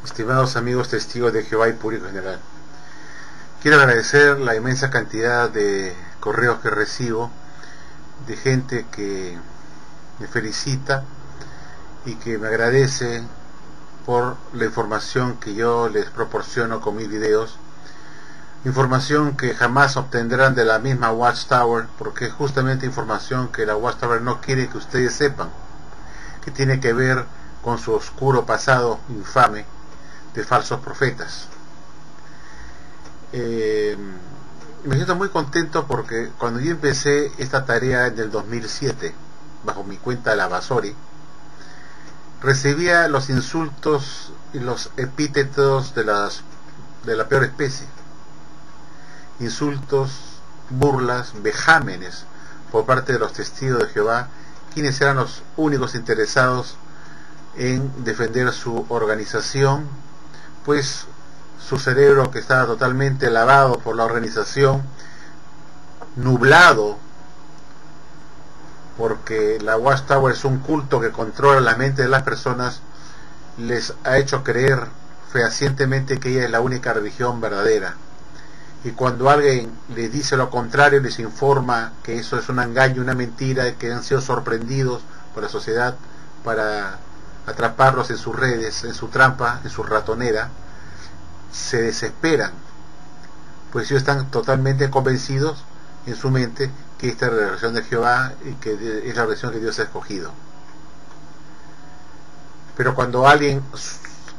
Estimados amigos testigos de Jehová y público general, quiero agradecer la inmensa cantidad de correos que recibo de gente que me felicita y que me agradece por la información que yo les proporciono con mis videos, información que jamás obtendrán de la misma Watchtower, porque es justamente información que la Watchtower no quiere que ustedes sepan, que tiene que ver con su oscuro pasado infame de falsos profetas. Me siento muy contento porque cuando yo empecé esta tarea en el 2007 bajo mi cuenta Lavasori, recibía los insultos y los epítetos de la peor especie, insultos, burlas, vejámenes por parte de los testigos de Jehová, quienes eran los únicos interesados en defender su organización, pues su cerebro, que estaba totalmente lavado por la organización, nublado porque la Watchtower es un culto que controla la mente de las personas, les ha hecho creer fehacientemente que ella es la única religión verdadera. Y cuando alguien les dice lo contrario, les informa que eso es un engaño, una mentira, que han sido sorprendidos por la sociedad para atraparlos en sus redes, en su trampa, en su ratonera, se desesperan, pues ellos están totalmente convencidos en su mente que esta es la religión de Jehová y que es la religión que Dios ha escogido. Pero cuando alguien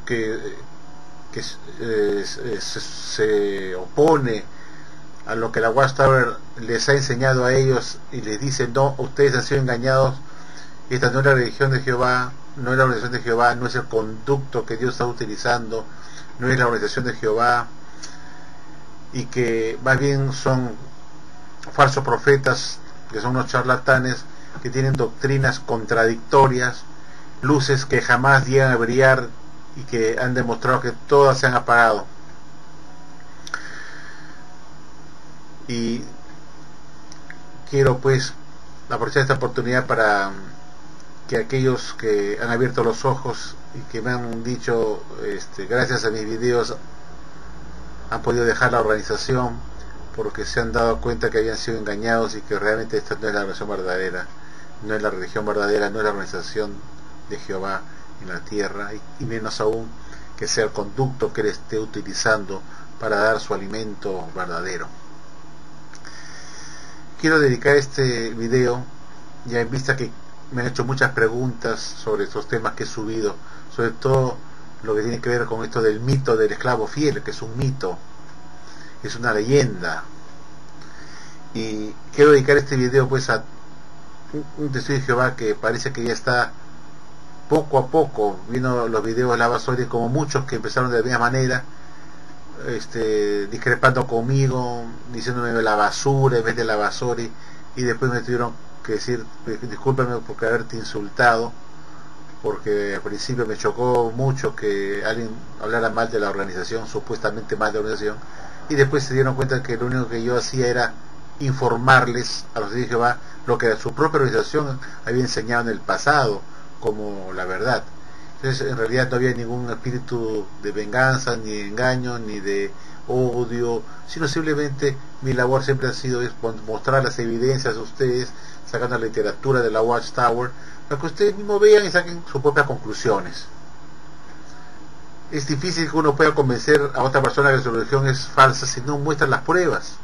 que se opone a lo que la Watchtower les ha enseñado a ellos y les dice: no, ustedes han sido engañados, esta no es la religión de Jehová, no es la organización de Jehová, no es el conducto que Dios está utilizando, no es la organización de Jehová, y que más bien son falsos profetas, que son unos charlatanes que tienen doctrinas contradictorias, luces que jamás llegan a brillar y que han demostrado que todas se han apagado. Y quiero pues aprovechar esta oportunidad para que aquellos que han abierto los ojos y que me han dicho, gracias a mis videos han podido dejar la organización porque se han dado cuenta que habían sido engañados y que realmente esta no es la religión verdadera, no es la religión verdadera, no es la organización de Jehová en la tierra, y menos aún que sea el conducto que él esté utilizando para dar su alimento verdadero. Quiero dedicar este video, ya en vista que me han hecho muchas preguntas sobre estos temas que he subido, sobre todo lo que tiene que ver con esto del mito del esclavo fiel, que es un mito, es una leyenda. Y quiero dedicar este video pues a un testigo de Jehová que parece que ya está poco a poco viendo los videos de Lavasori, como muchos que empezaron de la misma manera, discrepando conmigo, diciéndome la basura en vez de Lavasori, y después me tuvieron que decir: discúlpame por haberte insultado, porque al principio me chocó mucho que alguien hablara mal de la organización, supuestamente mal de la organización, y después se dieron cuenta que lo único que yo hacía era informarles a los de Jehová lo que su propia organización había enseñado en el pasado como la verdad. Entonces en realidad no había ningún espíritu de venganza, ni de engaño, ni de odio, sino simplemente mi labor siempre ha sido mostrar las evidencias a ustedes, sacando la literatura de la Watchtower, para que ustedes mismos vean y saquen sus propias conclusiones. Es difícil que uno pueda convencer a otra persona que su religión es falsa si no muestra las pruebas.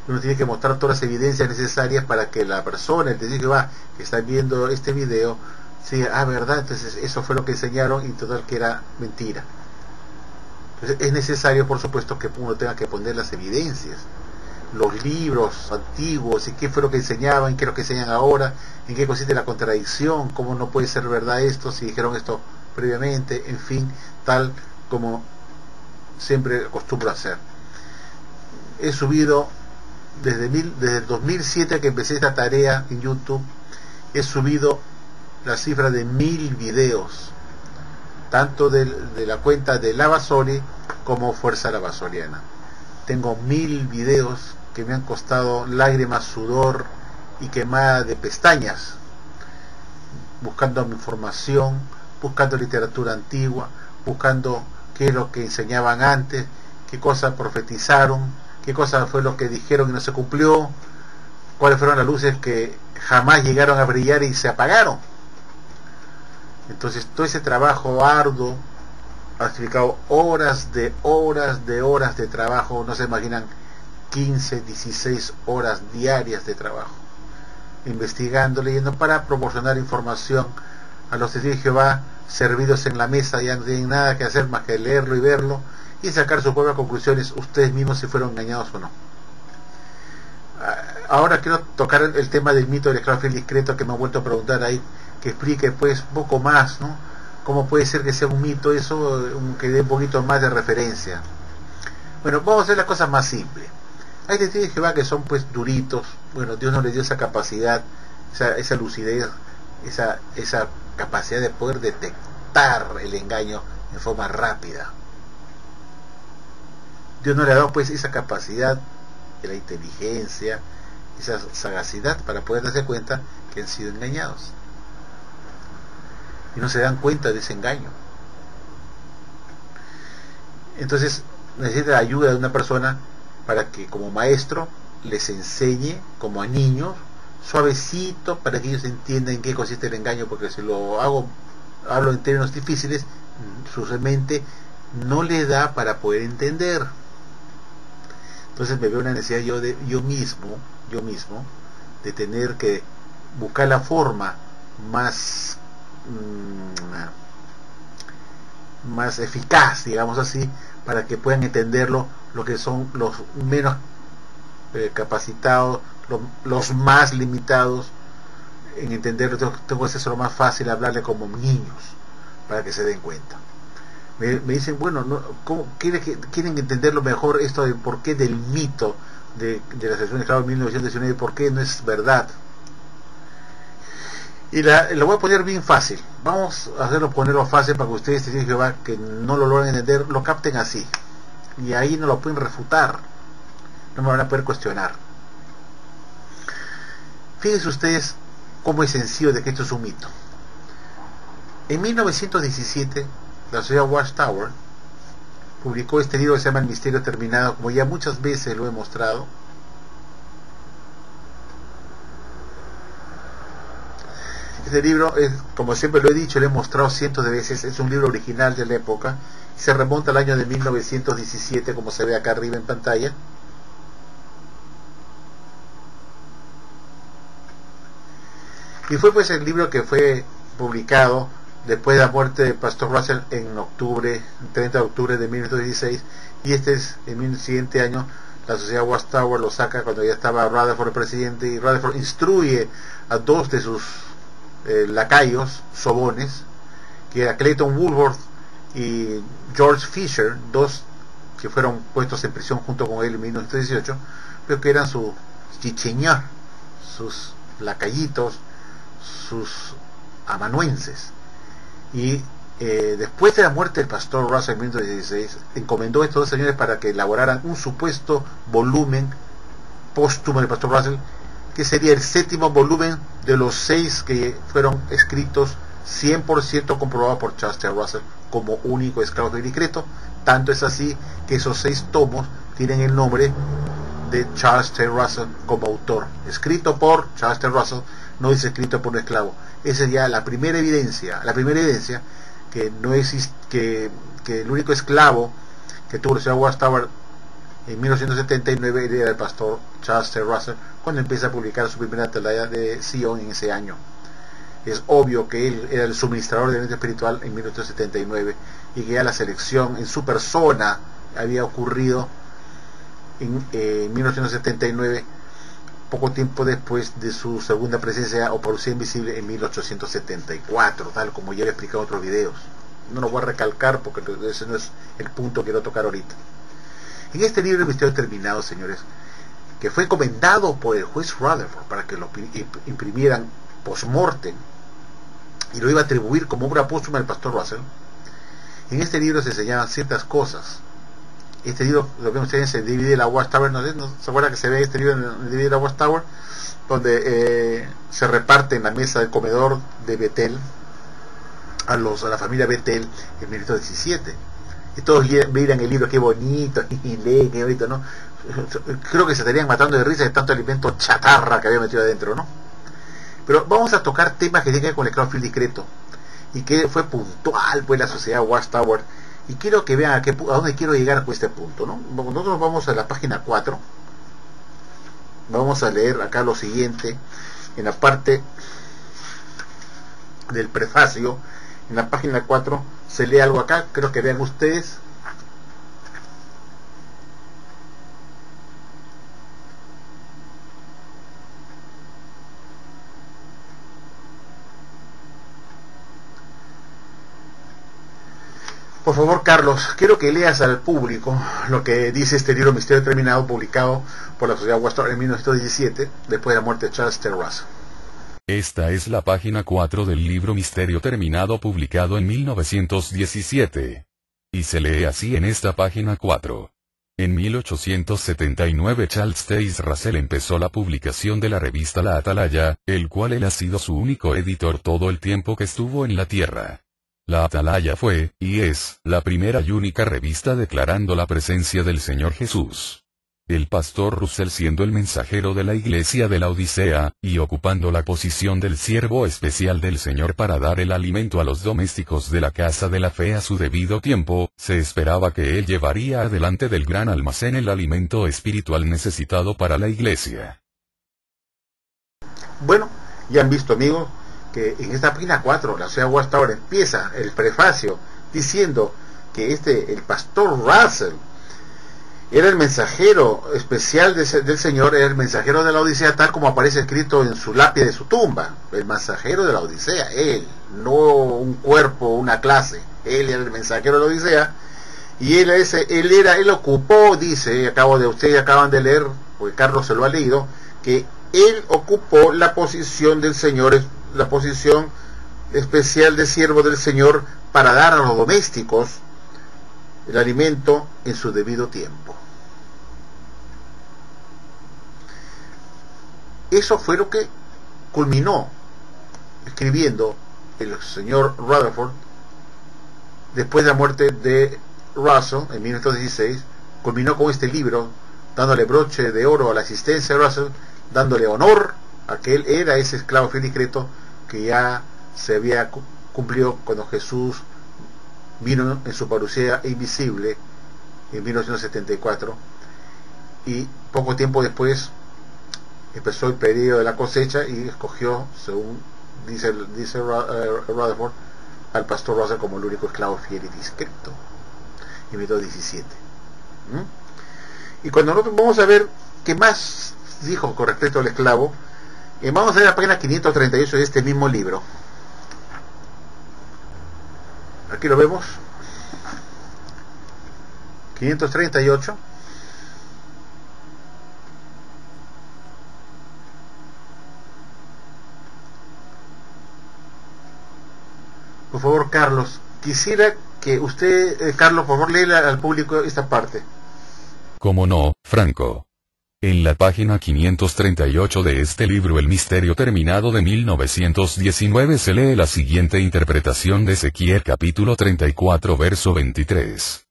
Uno tiene que mostrar todas las evidencias necesarias para que la persona, el testigo que está viendo este video, diga: verdad, entonces eso fue lo que enseñaron, y total que era mentira. Entonces es necesario, por supuesto, que uno tenga que poner las evidencias, los libros antiguos, y qué fue lo que enseñaban, qué es lo que enseñan ahora, en qué consiste la contradicción, cómo no puede ser verdad esto si dijeron esto previamente, en fin, tal como siempre acostumbro a hacer. He subido desde el 2007 que empecé esta tarea en YouTube, he subido la cifra de 1000 videos, tanto de la cuenta de Lavasori como Fuerza Lavasoriana. Tengo 1000 videos que me han costado lágrimas, sudor y quemada de pestañas, buscando información, buscando literatura antigua, buscando qué es lo que enseñaban antes, qué cosas profetizaron, qué cosa fue lo que dijeron y no se cumplió, cuáles fueron las luces que jamás llegaron a brillar y se apagaron. Entonces todo ese trabajo arduo ha significado horas de trabajo, no se imaginan, 15, 16 horas diarias de trabajo, investigando, leyendo, para proporcionar información a los testigos de Jehová, servidos en la mesa. Ya no tienen nada que hacer más que leerlo y verlo y sacar sus propias conclusiones ustedes mismos si fueron engañados o no. Ahora quiero tocar el tema del mito del esclavo fiel discreto, que me han vuelto a preguntar ahí, que explique pues un poco más, ¿no? ¿Cómo puede ser que sea un mito eso, que dé un poquito más de referencia? Bueno, vamos a hacer las cosas más simples. Hay testigos de Jehová que son pues duritos. Bueno, Dios no les dio esa capacidad, esa lucidez, esa capacidad de poder detectar el engaño en forma rápida. Dios no le ha dado pues esa capacidad, la inteligencia, esa sagacidad para poder darse cuenta que han sido engañados y no se dan cuenta de ese engaño. Entonces necesita la ayuda de una persona para que como maestro les enseñe como a niños, suavecito, para que ellos entiendan en qué consiste el engaño, porque si lo hablo en términos difíciles, su mente no le da para poder entender. Entonces me veo una necesidad yo mismo de tener que buscar la forma más eficaz, digamos así, para que puedan entenderlo lo que son los menos capacitados, los más limitados en entenderlo. Tengo que hacerlo más fácil, hablarle como niños para que se den cuenta. Me dicen, bueno, ¿cómo quieren entenderlo mejor esto de por qué del mito de la secesión de esclavos en 1919, por qué no es verdad? Y lo voy a poner bien fácil. Vamos a ponerlo fácil para que ustedes, testigos de Jehová, que no lo logran entender, lo capten así. Y ahí no lo pueden refutar, no me van a poder cuestionar. Fíjense ustedes cómo es sencillo de que esto es un mito. En 1917, la sociedad Watchtower publicó este libro que se llama El Misterio Terminado, como ya muchas veces lo he mostrado. Este libro es, como siempre lo he dicho, lo he mostrado cientos de veces, es un libro original de la época, se remonta al año de 1917, como se ve acá arriba en pantalla. Y fue pues el libro que fue publicado después de la muerte del pastor Russell en octubre, 30 de octubre de 1916, y este es en el siguiente año. La sociedad Watchtower lo saca cuando ya estaba Rutherford el presidente, y Rutherford instruye a dos de sus lacayos, sobones, que era Clayton Woolworth y George Fisher, dos que fueron puestos en prisión junto con él en 1918, pero que eran sus chicheñas, sus lacayitos, sus amanuenses. Y después de la muerte del pastor Russell en 1916, encomendó a estos dos señores para que elaboraran un supuesto volumen póstumo del pastor Russell, que sería el séptimo volumen de los 6 que fueron escritos, 100% comprobados por Charles T. Russell como único esclavo fiel discreto. Tanto es así que esos 6 tomos tienen el nombre de Charles T. Russell como autor, escrito por Charles T. Russell, no dice escrito por un esclavo. Esa es ya la primera evidencia que no existe, que el único esclavo que tuvo la ciudad Watchtower en 1979 era el pastor Charles T. Russell, cuando empieza a publicar su primera atalaya de Sion en ese año. Es obvio que él era el suministrador del alimento espiritual en 1979, y que ya la selección en su persona había ocurrido en 1979, poco tiempo después de su segunda presencia o parucía invisible en 1874, tal como ya he explicado en otros videos. No lo voy a recalcar porque ese no es el punto que quiero tocar ahorita. En este libro, El Misterio Terminado, señores, que fue encomendado por el juez Rutherford para que lo imprimieran post-mortem y lo iba a atribuir como obra póstuma del pastor Russell, en este libro se enseñaban ciertas cosas. Este libro, lo ven ustedes, se divide la Watchtower, ¿no se acuerdan que se ve este libro en el divide la Watchtower? Donde se reparte en la mesa del comedor de Betel a la familia Betel en 1917. Y todos miran el libro, qué bonito, y leen, qué bonito, ¿no? Creo que se estarían matando de risa de tanto alimento chatarra que había metido adentro, ¿no? Pero vamos a tocar temas que tienen que ver con el esclavo fiel discreto, y que fue puntual, pues, la sociedad Watchtower. Y quiero que vean a dónde quiero llegar con este punto, ¿no? Nosotros vamos a la página 4. Vamos a leer acá lo siguiente, en la parte del prefacio, en la página 4, se lee algo acá, creo que vean ustedes. Por favor, Carlos, quiero que leas al público lo que dice este libro Misterio Terminado, publicado por la Sociedad Watchtower en 1917, después de la muerte de Charles T. Russell. Esta es la página 4 del libro Misterio Terminado, publicado en 1917. Y se lee así en esta página 4. En 1879 Charles T. Russell empezó la publicación de la revista La Atalaya, el cual él ha sido su único editor todo el tiempo que estuvo en la Tierra. La Atalaya fue, y es, la primera y única revista declarando la presencia del Señor Jesús. El pastor Russell siendo el mensajero de la iglesia de la Odisea, y ocupando la posición del siervo especial del Señor para dar el alimento a los domésticos de la casa de la fe a su debido tiempo, se esperaba que él llevaría adelante del gran almacén el alimento espiritual necesitado para la iglesia. Bueno, ya han visto, amigos, que en esta página 4 la Sociedad Watchtower empieza el prefacio diciendo que el pastor Russell era el mensajero especial del Señor, era el mensajero de la Odisea, tal como aparece escrito en su lápida de su tumba, el mensajero de la Odisea, él, no un cuerpo, una clase, él era el mensajero de la Odisea, y él ocupó, dice, ustedes acaban de leer, porque Carlos se lo ha leído, que él ocupó la posición del Señor, la posición especial de siervo del Señor para dar a los domésticos el alimento en su debido tiempo. Eso fue lo que culminó escribiendo el señor Rutherford después de la muerte de Russell en 1916. Culminó con este libro, dándole broche de oro a la existencia de Russell, dándole honor a que él era ese esclavo fiel discreto que ya se había cumplido cuando Jesús vino en su parucía invisible en 1974, y poco tiempo después empezó el periodo de la cosecha y escogió, según dice Rutherford, al pastor Russell como el único esclavo fiel y discreto en 1917. Y cuando nosotros vamos a ver qué más dijo con respecto al esclavo, vamos a ver la página 538 de este mismo libro. Aquí lo vemos, 538. Por favor, Carlos, quisiera que usted, Carlos, por favor, léela al público esta parte. ¿Cómo no, Franco? En la página 538 de este libro El Misterio Terminado de 1919 se lee la siguiente interpretación de Ezequiel capítulo 34 verso 23.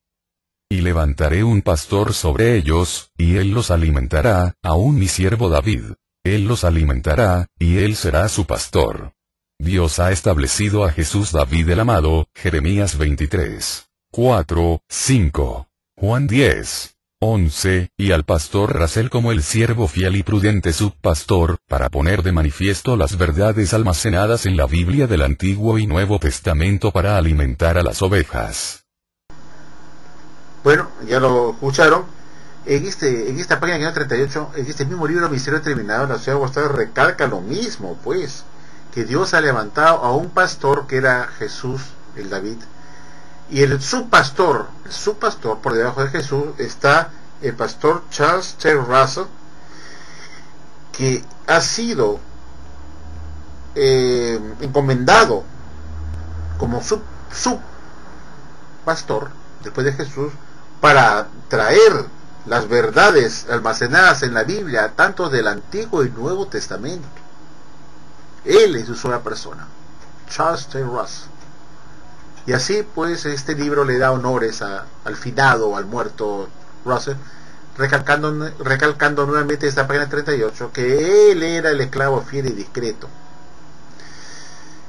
Y levantaré un pastor sobre ellos, y él los alimentará, aun mi siervo David. Él los alimentará, y él será su pastor. Dios ha establecido a Jesús David el amado, Jeremías 23, 4, 5, Juan 10. 11, y al pastor Russell como el siervo fiel y prudente subpastor, para poner de manifiesto las verdades almacenadas en la Biblia del Antiguo y Nuevo Testamento para alimentar a las ovejas. Bueno, ya lo escucharon. En esta página 38, en este mismo libro Misterio Terminado, la Sociedad Watchtower recalca lo mismo, pues, que Dios ha levantado a un pastor que era Jesús, el David, y el subpastor por debajo de Jesús está el pastor Charles T. Russell, que ha sido encomendado como subpastor después de Jesús para traer las verdades almacenadas en la Biblia, tanto del Antiguo y Nuevo Testamento. Él es su sola persona, Charles T. Russell. Y así pues este libro le da honores al finado, al muerto Russell, recalcando nuevamente esta página 38 que él era el esclavo fiel y discreto.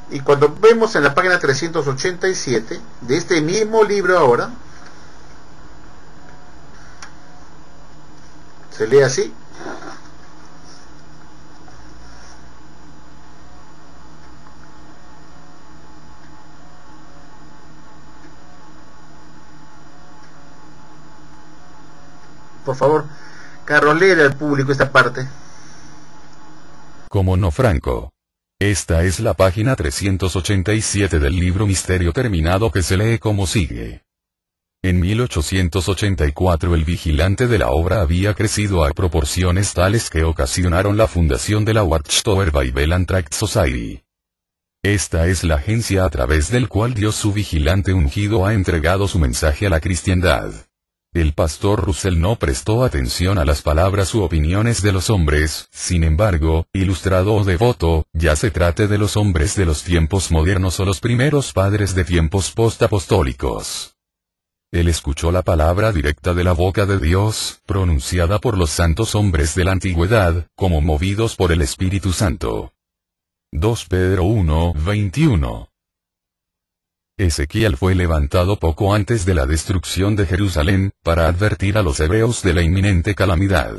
Y cuando vemos en la página 387 de este mismo libro ahora, se lee así: por favor, Carlos, léele al público esta parte. Como no, Franco. Esta es la página 387 del libro Misterio Terminado, que se lee como sigue. En 1884 el vigilante de la obra había crecido a proporciones tales que ocasionaron la fundación de la Watchtower Bible and Tract Society. Esta es la agencia a través del cual Dios, su vigilante ungido, ha entregado su mensaje a la cristiandad. El pastor Russell no prestó atención a las palabras u opiniones de los hombres, sin embargo, ilustrado o devoto, ya se trate de los hombres de los tiempos modernos o los primeros padres de tiempos postapostólicos. Él escuchó la palabra directa de la boca de Dios, pronunciada por los santos hombres de la antigüedad, como movidos por el Espíritu Santo. 2 Pedro 1:21. Ezequiel fue levantado poco antes de la destrucción de Jerusalén, para advertir a los hebreos de la inminente calamidad.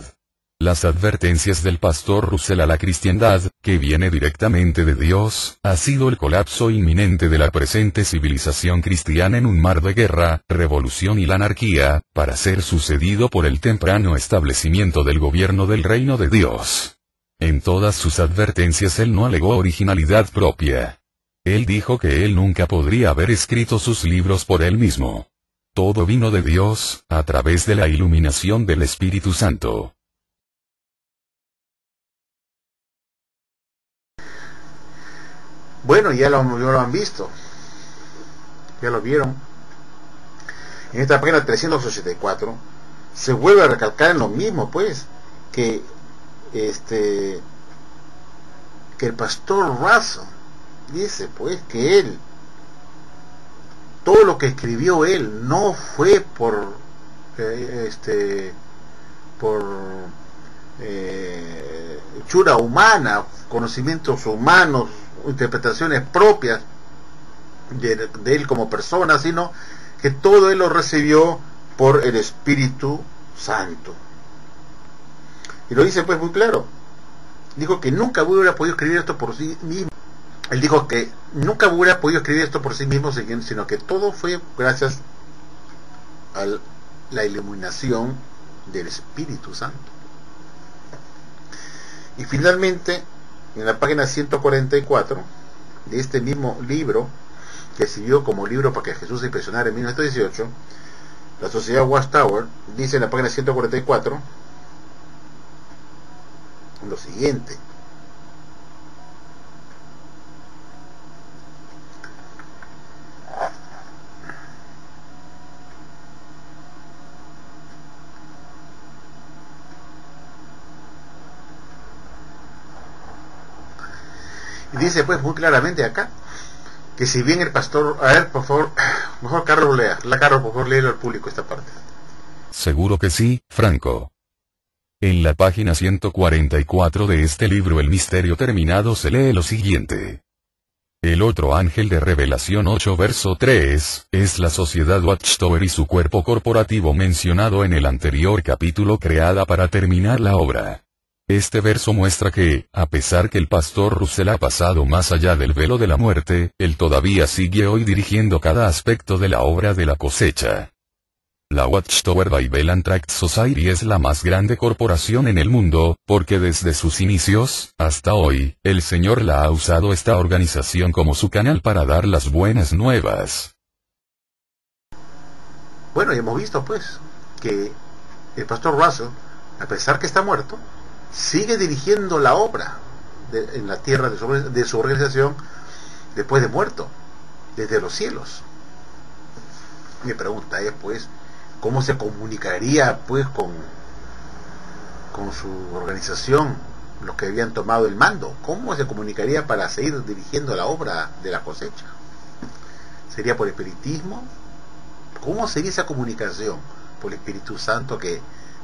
Las advertencias del pastor Russell a la cristiandad, que viene directamente de Dios, ha sido el colapso inminente de la presente civilización cristiana en un mar de guerra, revolución y la anarquía, para ser sucedido por el temprano establecimiento del gobierno del reino de Dios. En todas sus advertencias él no alegó originalidad propia. Él dijo que él nunca podría haber escrito sus libros por él mismo. Todo vino de Dios, a través de la iluminación del Espíritu Santo. Bueno, ya lo han visto, ya lo vieron. En esta página 384 se vuelve a recalcar en lo mismo, pues, que el pastor Russell dice pues que él, todo lo que escribió él no fue por hechura humana, conocimientos humanos, interpretaciones propias de él como persona, sino que todo él lo recibió por el Espíritu Santo. Y lo dice pues muy claro. Dijo que nunca hubiera podido escribir esto por sí mismo. Él dijo que nunca hubiera podido escribir esto por sí mismo, sino que todo fue gracias a la iluminación del Espíritu Santo. Y finalmente, en la página 144 de este mismo libro, que sirvió como libro para que Jesús se impresionara en 1918, la Sociedad Watchtower dice en la página 144 lo siguiente: y dice pues muy claramente acá que si bien el pastor, a ver por favor, mejor Carlos lea, Carlos por favor léelo al público esta parte. Seguro que sí, Franco. En la página 144 de este libro El Misterio Terminado se lee lo siguiente. El otro ángel de Revelación 8 verso 3, es la sociedad Watchtower y su cuerpo corporativo mencionado en el anterior capítulo, creada para terminar la obra. Este verso muestra que, a pesar que el pastor Russell ha pasado más allá del velo de la muerte, él todavía sigue hoy dirigiendo cada aspecto de la obra de la cosecha. La Watchtower Bible and Tract Society es la más grande corporación en el mundo, porque desde sus inicios, hasta hoy, el Señor la ha usado esta organización como su canal para dar las buenas nuevas. Bueno, y hemos visto pues, que el pastor Russell, a pesar que está muerto, sigue dirigiendo la obra en la tierra de su organización después de muerto, desde los cielos. Mi pregunta es pues, ¿cómo se comunicaría pues con su organización los que habían tomado el mando? ¿Cómo se comunicaría para seguir dirigiendo la obra de la cosecha? ¿Sería por espiritismo? ¿Cómo sería esa comunicación? ¿Por el Espíritu Santo, que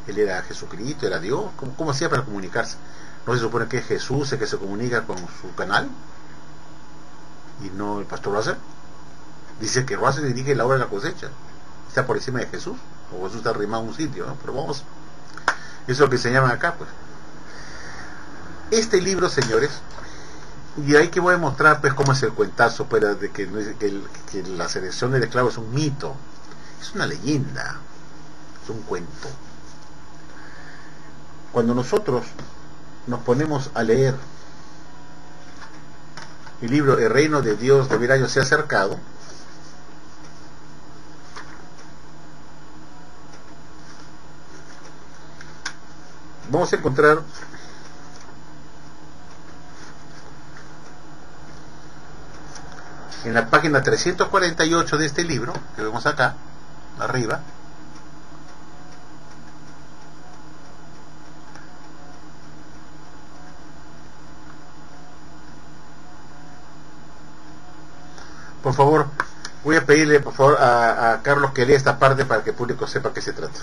él era Jesucristo, era Dios? ¿Cómo hacía para comunicarse? ¿No se supone que es Jesús el que se comunica con su canal? ¿Y no el pastor Russell? Dice que Russell dirige la obra de la cosecha. ¿Está por encima de Jesús? O Jesús está arrimado a un sitio, ¿no? Pero vamos, eso es lo que se llama acá, pues. Este libro, señores, y ahí que voy a mostrar pues cómo es el cuentazo, pues, de que la selección del esclavo es un mito, es una leyenda, es un cuento. Cuando nosotros nos ponemos a leer el libro El reino de Dios de 1000 años se ha acercado, vamos a encontrar en la página 348 de este libro, que vemos acá, arriba, por favor, voy a pedirle por favor a Carlos que lea esta parte para que el público sepa qué se trata.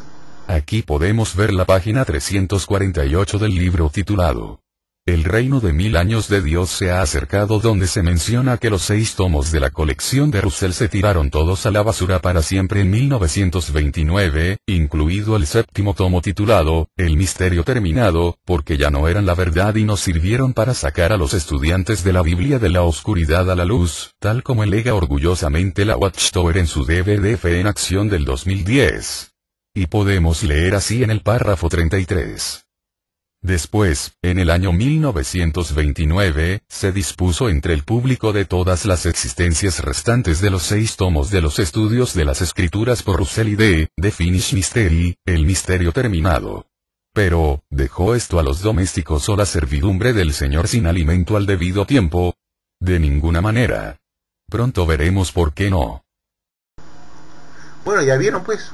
Aquí podemos ver la página 348 del libro titulado El reino de 1000 años de Dios se ha acercado, donde se menciona que los 6 tomos de la colección de Russell se tiraron todos a la basura para siempre en 1929, incluido el 7º tomo titulado El misterio terminado, porque ya no eran la verdad y no sirvieron para sacar a los estudiantes de la Biblia de la oscuridad a la luz, tal como alega orgullosamente la Watchtower en su DVD Fe en Acción del 2010. Y podemos leer así en el párrafo 33. Después, en el año 1929, se dispuso entre el público de todas las existencias restantes de los 6 tomos de los estudios de las escrituras por Russell y de The Finished Mystery, el misterio terminado. Pero, ¿dejó esto a los domésticos o la servidumbre del Señor sin alimento al debido tiempo? De ninguna manera. Pronto veremos por qué no. Bueno, ya vieron pues.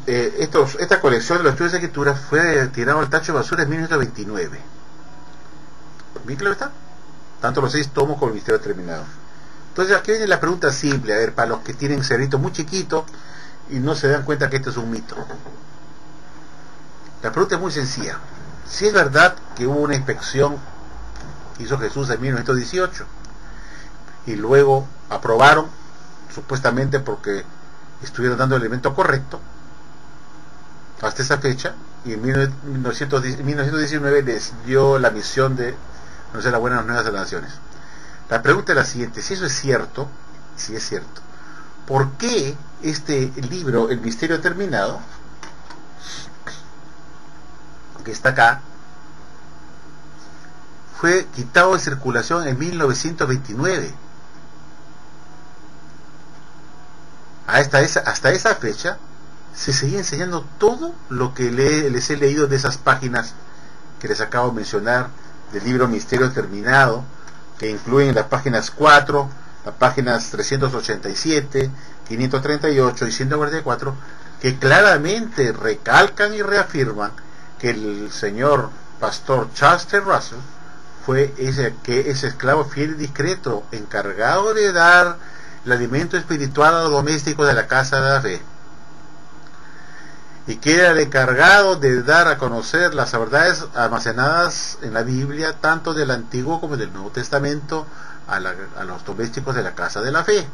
Esta colección de los estudios de escritura fue tirado al tacho de basura en 1929. ¿Bien claro está? Tanto los 6 tomos como el misterio terminado. Entonces aquí viene la pregunta simple, a ver, para los que tienen cerrito muy chiquito y no se dan cuenta que esto es un mito. La pregunta es muy sencilla. Si es verdad que hubo una inspección que hizo Jesús en 1918 y luego aprobaron, supuestamente porque estuvieron dando el elemento correcto hasta esa fecha, y en 1919 les dio la misión de conocer las buenas nuevas de las naciones. La pregunta es la siguiente: si eso es cierto, ¿por qué este libro, El misterio terminado, que está acá, fue quitado de circulación en 1929? Hasta esa fecha se seguía enseñando todo lo que les he leído de esas páginas que les acabo de mencionar del libro Misterio Terminado, que incluyen las páginas 4, las páginas 387, 538 y 144, que claramente recalcan y reafirman que el señor pastor Charles T. Russell fue ese esclavo fiel y discreto, encargado de dar el alimento espiritual a los domésticos de la casa de la fe, y que era el encargado de dar a conocer las verdades almacenadas en la Biblia, tanto del Antiguo como del Nuevo Testamento, a los domésticos de la casa de la fe.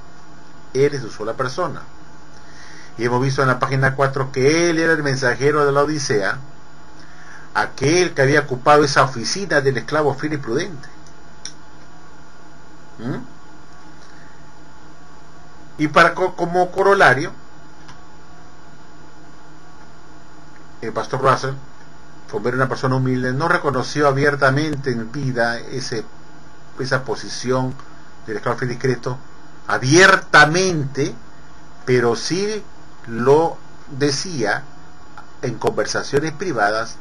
Él es su sola persona. Y hemos visto en la página 4 que él era el mensajero de la Odisea, aquel que había ocupado esa oficina del esclavo fiel y prudente. Y como corolario, el pastor Russell, por ver una persona humilde, no reconoció abiertamente en vida esa posición del esclavo fiel y discreto abiertamente, pero sí lo decía en conversaciones privadas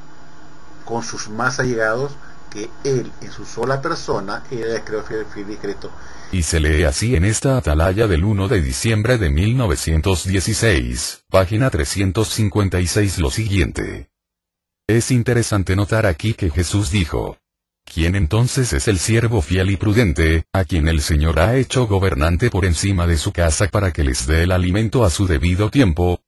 con sus más allegados, que él en su sola persona era el esclavo fiel y discreto. Y se lee así en esta atalaya del 1 de diciembre de 1916, página 356, lo siguiente. Es interesante notar aquí que Jesús dijo: ¿Quién entonces es el siervo fiel y prudente, a quien el Señor ha hecho gobernante por encima de su casa para que les dé el alimento a su debido tiempo?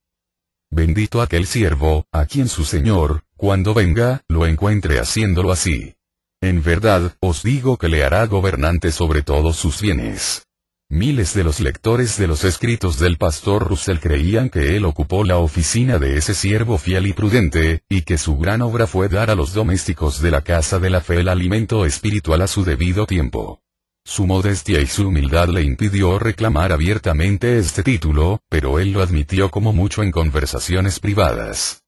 Bendito aquel siervo, a quien su Señor, cuando venga, lo encuentre haciéndolo así. En verdad, os digo que le hará gobernante sobre todos sus bienes. Miles de los lectores de los escritos del pastor Russell creían que él ocupó la oficina de ese siervo fiel y prudente, y que su gran obra fue dar a los domésticos de la casa de la fe el alimento espiritual a su debido tiempo. Su modestia y su humildad le impidió reclamar abiertamente este título, pero él lo admitió como mucho en conversaciones privadas.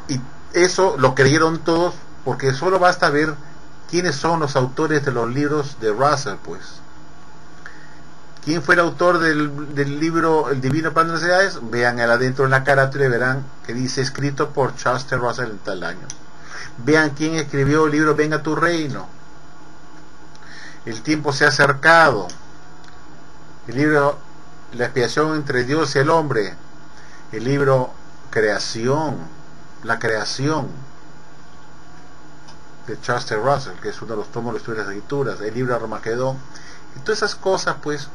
Y eso lo creyeron todos, porque solo basta ver quiénes son los autores de los libros de Russell, pues. ¿Quién fue el autor del libro El Divino Plan de las Edades? Vean el adentro en la carátula y verán que dice escrito por Charles T. Russell en tal año. Vean quién escribió el libro Venga tu reino. El tiempo se ha acercado. El libro La expiación entre Dios y el hombre. El libro Creación. La creación de Charles T. Russell, que es uno de los tomos de las Estudios de las Escrituras. El libro Armagedón. Y todas esas cosas pues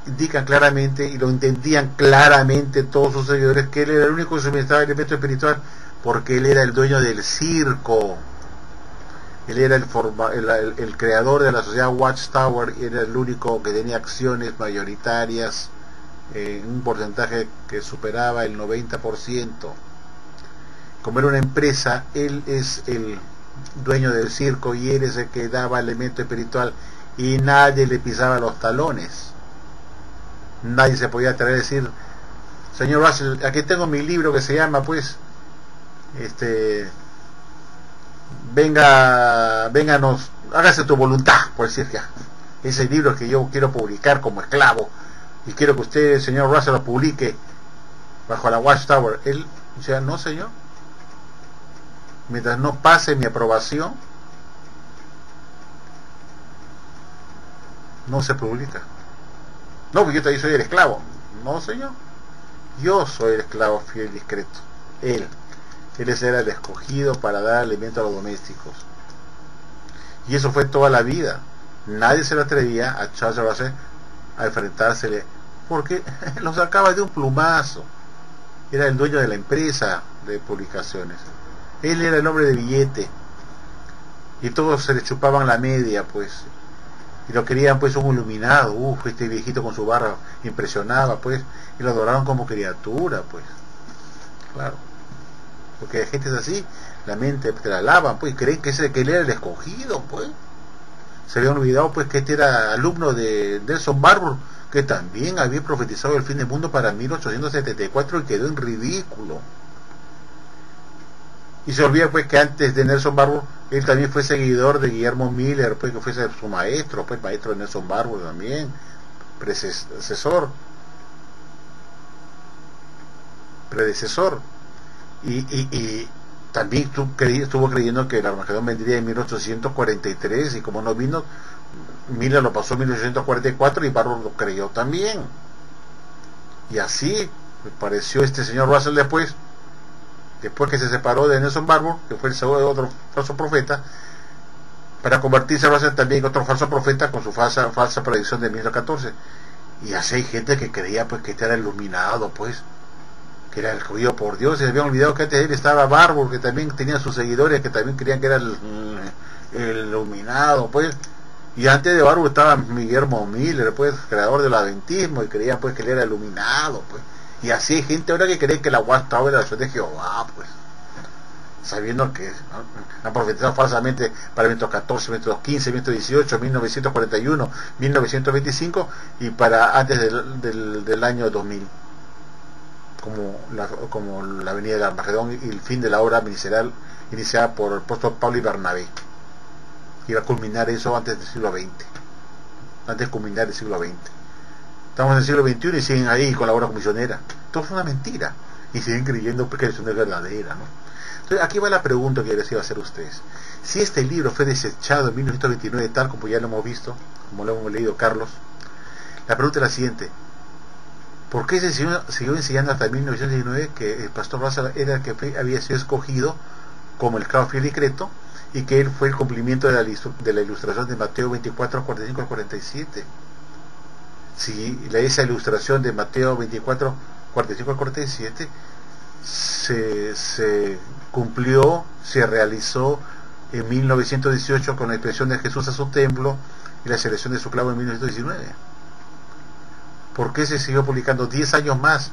indican claramente, y lo entendían claramente todos sus seguidores, que él era el único que suministraba el elemento espiritual, porque él era el dueño del circo. Él era el creador de la sociedad Watchtower, y era el único que tenía acciones mayoritarias, un porcentaje que superaba el 90%. Como era una empresa, él es el dueño del circo y él es el que daba elemento espiritual, y nadie le pisaba los talones. Nadie se podía atrever a decir: señor Russell, aquí tengo mi libro que se llama pues vénganos, hágase tu voluntad, por decir ya, ese libro que yo quiero publicar como esclavo y quiero que usted, señor Russell, lo publique bajo la Watchtower. Él decía: no, señor, mientras no pase mi aprobación no se publica. No, porque yo todavía soy el esclavo. No, señor, yo soy el esclavo fiel y discreto. Él era el escogido para dar alimento a los domésticos. Y eso fue toda la vida. Nadie se le atrevía a Charles Russell a enfrentársele, porque lo sacaba de un plumazo. Era el dueño de la empresa de publicaciones. Él era el hombre de billete. Y todos se le chupaban la media, pues. Y lo querían pues un iluminado. Este viejito con su barba impresionaba, pues. Y lo adoraron como criatura, pues. Claro. Porque la gente es así, la mente te la lavan, pues, creen que él era el escogido, pues. Se habían olvidado pues que este era alumno de Nelson Barbour, que también había profetizado el fin del mundo para 1874 y quedó en ridículo. Y se olvida pues que antes de Nelson Barbour él también fue seguidor de Guillermo Miller, pues, que fue su maestro, pues maestro de Nelson Barbour también, predecesor. Y también estuvo creyendo que el Armagedón vendría en 1843, y como no vino, Miller lo pasó en 1844 y Barbour lo creyó también. Y así pareció este señor Russell después que se separó de Nelson Barbour, que fue el segundo otro falso profeta, para convertirse a Russell también en otro falso profeta con su falsa predicción de 1914. Y así hay gente que creía pues que este era iluminado, pues, que era el escogido por Dios. Se habían olvidado que antes de él estaba Barbour, que también tenía sus seguidores que también creían que era el iluminado, pues. Y antes de Barbour estaba Guillermo Miller, pues, creador del adventismo, y creían pues que él era iluminado, pues. Y así hay gente ahora que cree que la Watchtower era la ciudad de Jehová, pues, sabiendo que han profetizado falsamente para 1914, 1915, 1918, 1941, 1925 y para antes del año 2000, como la venida del Armagedón y el fin de la obra ministerial iniciada por el apóstol Pablo y Bernabé. Iba a culminar eso antes del siglo XX, antes de culminar el siglo XX. Estamos en el siglo XXI y siguen ahí con la obra misionera. Todo es una mentira y siguen creyendo que eso no es verdadera, ¿no? Entonces aquí va la pregunta que les iba a hacer a ustedes. Si este libro fue desechado en 1929, tal como ya lo hemos visto, como lo hemos leído Carlos, la pregunta es la siguiente: ¿por qué se siguió enseñando hasta 1919 que el pastor Russell era el que había sido escogido como el esclavo fiel y discreto, y que él fue el cumplimiento de la ilustración de Mateo 24, 45 al 47. Si esa ilustración de Mateo 24, 45 al 47 se cumplió, se realizó en 1918 con la expresión de Jesús a su templo y la selección de su clavo en 1919. ¿Por qué se siguió publicando 10 años más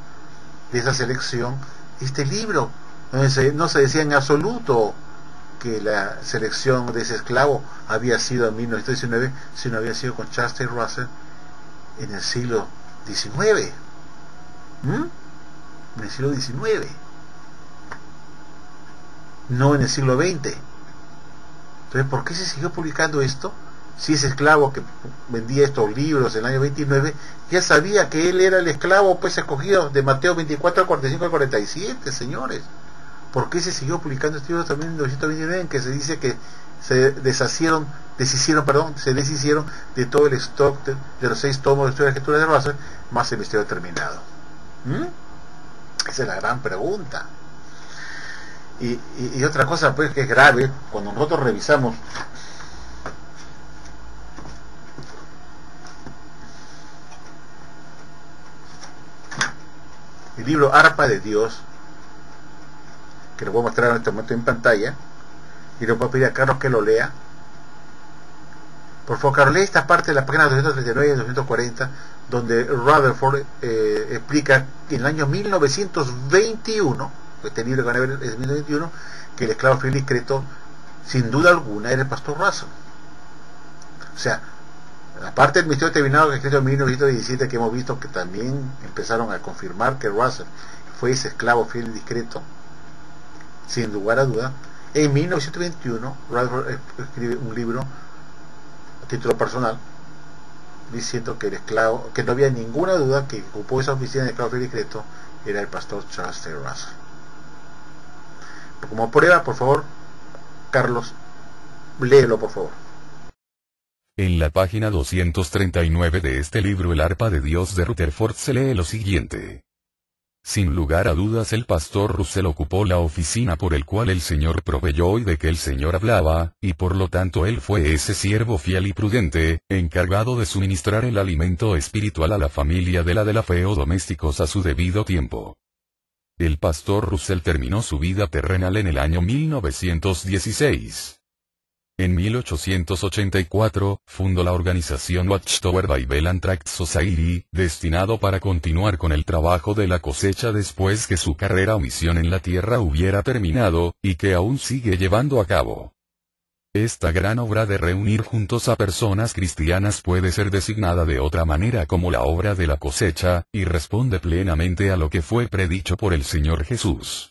de esa selección este libro? No se decía en absoluto que la selección de ese esclavo había sido en 1919, sino había sido con Charles Taze Russell en el siglo XIX. En el siglo XIX, no en el siglo XX. Entonces, ¿por qué se siguió publicando esto? Si ese esclavo que vendía estos libros en el año 29 ya sabía que él era el esclavo pues escogido de Mateo 24 al 45 al 47, señores. ¿Por qué se siguió publicando este libro también en 1929, en que se dice que se deshicieron de todo el stock de los 6 tomos de Historia de la Escritura de Russell, más el misterio terminado? Esa es la gran pregunta. Y otra cosa pues que es grave, cuando nosotros revisamos el libro Arpa de Dios, que lo voy a mostrar en este momento en pantalla, y le voy a pedir a Carlos que lo lea. Por favor, Carlos, lee esta parte de la página 239 y 240, donde Rutherford explica que en el año 1921, este libro que van a ver es 1921, que el esclavo fiel y discreto, sin duda alguna, era el pastor Russell. O sea, aparte del misterio terminado que escrito en 1917, que hemos visto que también empezaron a confirmar que Russell fue ese esclavo fiel y discreto, sin lugar a duda, en 1921 Rutherford escribe un libro a título personal diciendo que el esclavo, que no había ninguna duda que ocupó esa oficina de esclavo fiel y discreto era el pastor Charles Taze Russell. Como prueba, por favor, Carlos, léelo por favor. En la página 239 de este libro El arpa de Dios de Rutherford se lee lo siguiente. Sin lugar a dudas el pastor Russell ocupó la oficina por el cual el Señor proveyó y de que el Señor hablaba, y por lo tanto él fue ese siervo fiel y prudente, encargado de suministrar el alimento espiritual a la familia de la fe o domésticos a su debido tiempo. El pastor Russell terminó su vida terrenal en el año 1916. En 1884, fundó la organización Watchtower Bible and Tract Society, destinado para continuar con el trabajo de la cosecha después que su carrera o misión en la tierra hubiera terminado, y que aún sigue llevando a cabo. Esta gran obra de reunir juntos a personas cristianas puede ser designada de otra manera como la obra de la cosecha, y responde plenamente a lo que fue predicho por el Señor Jesús.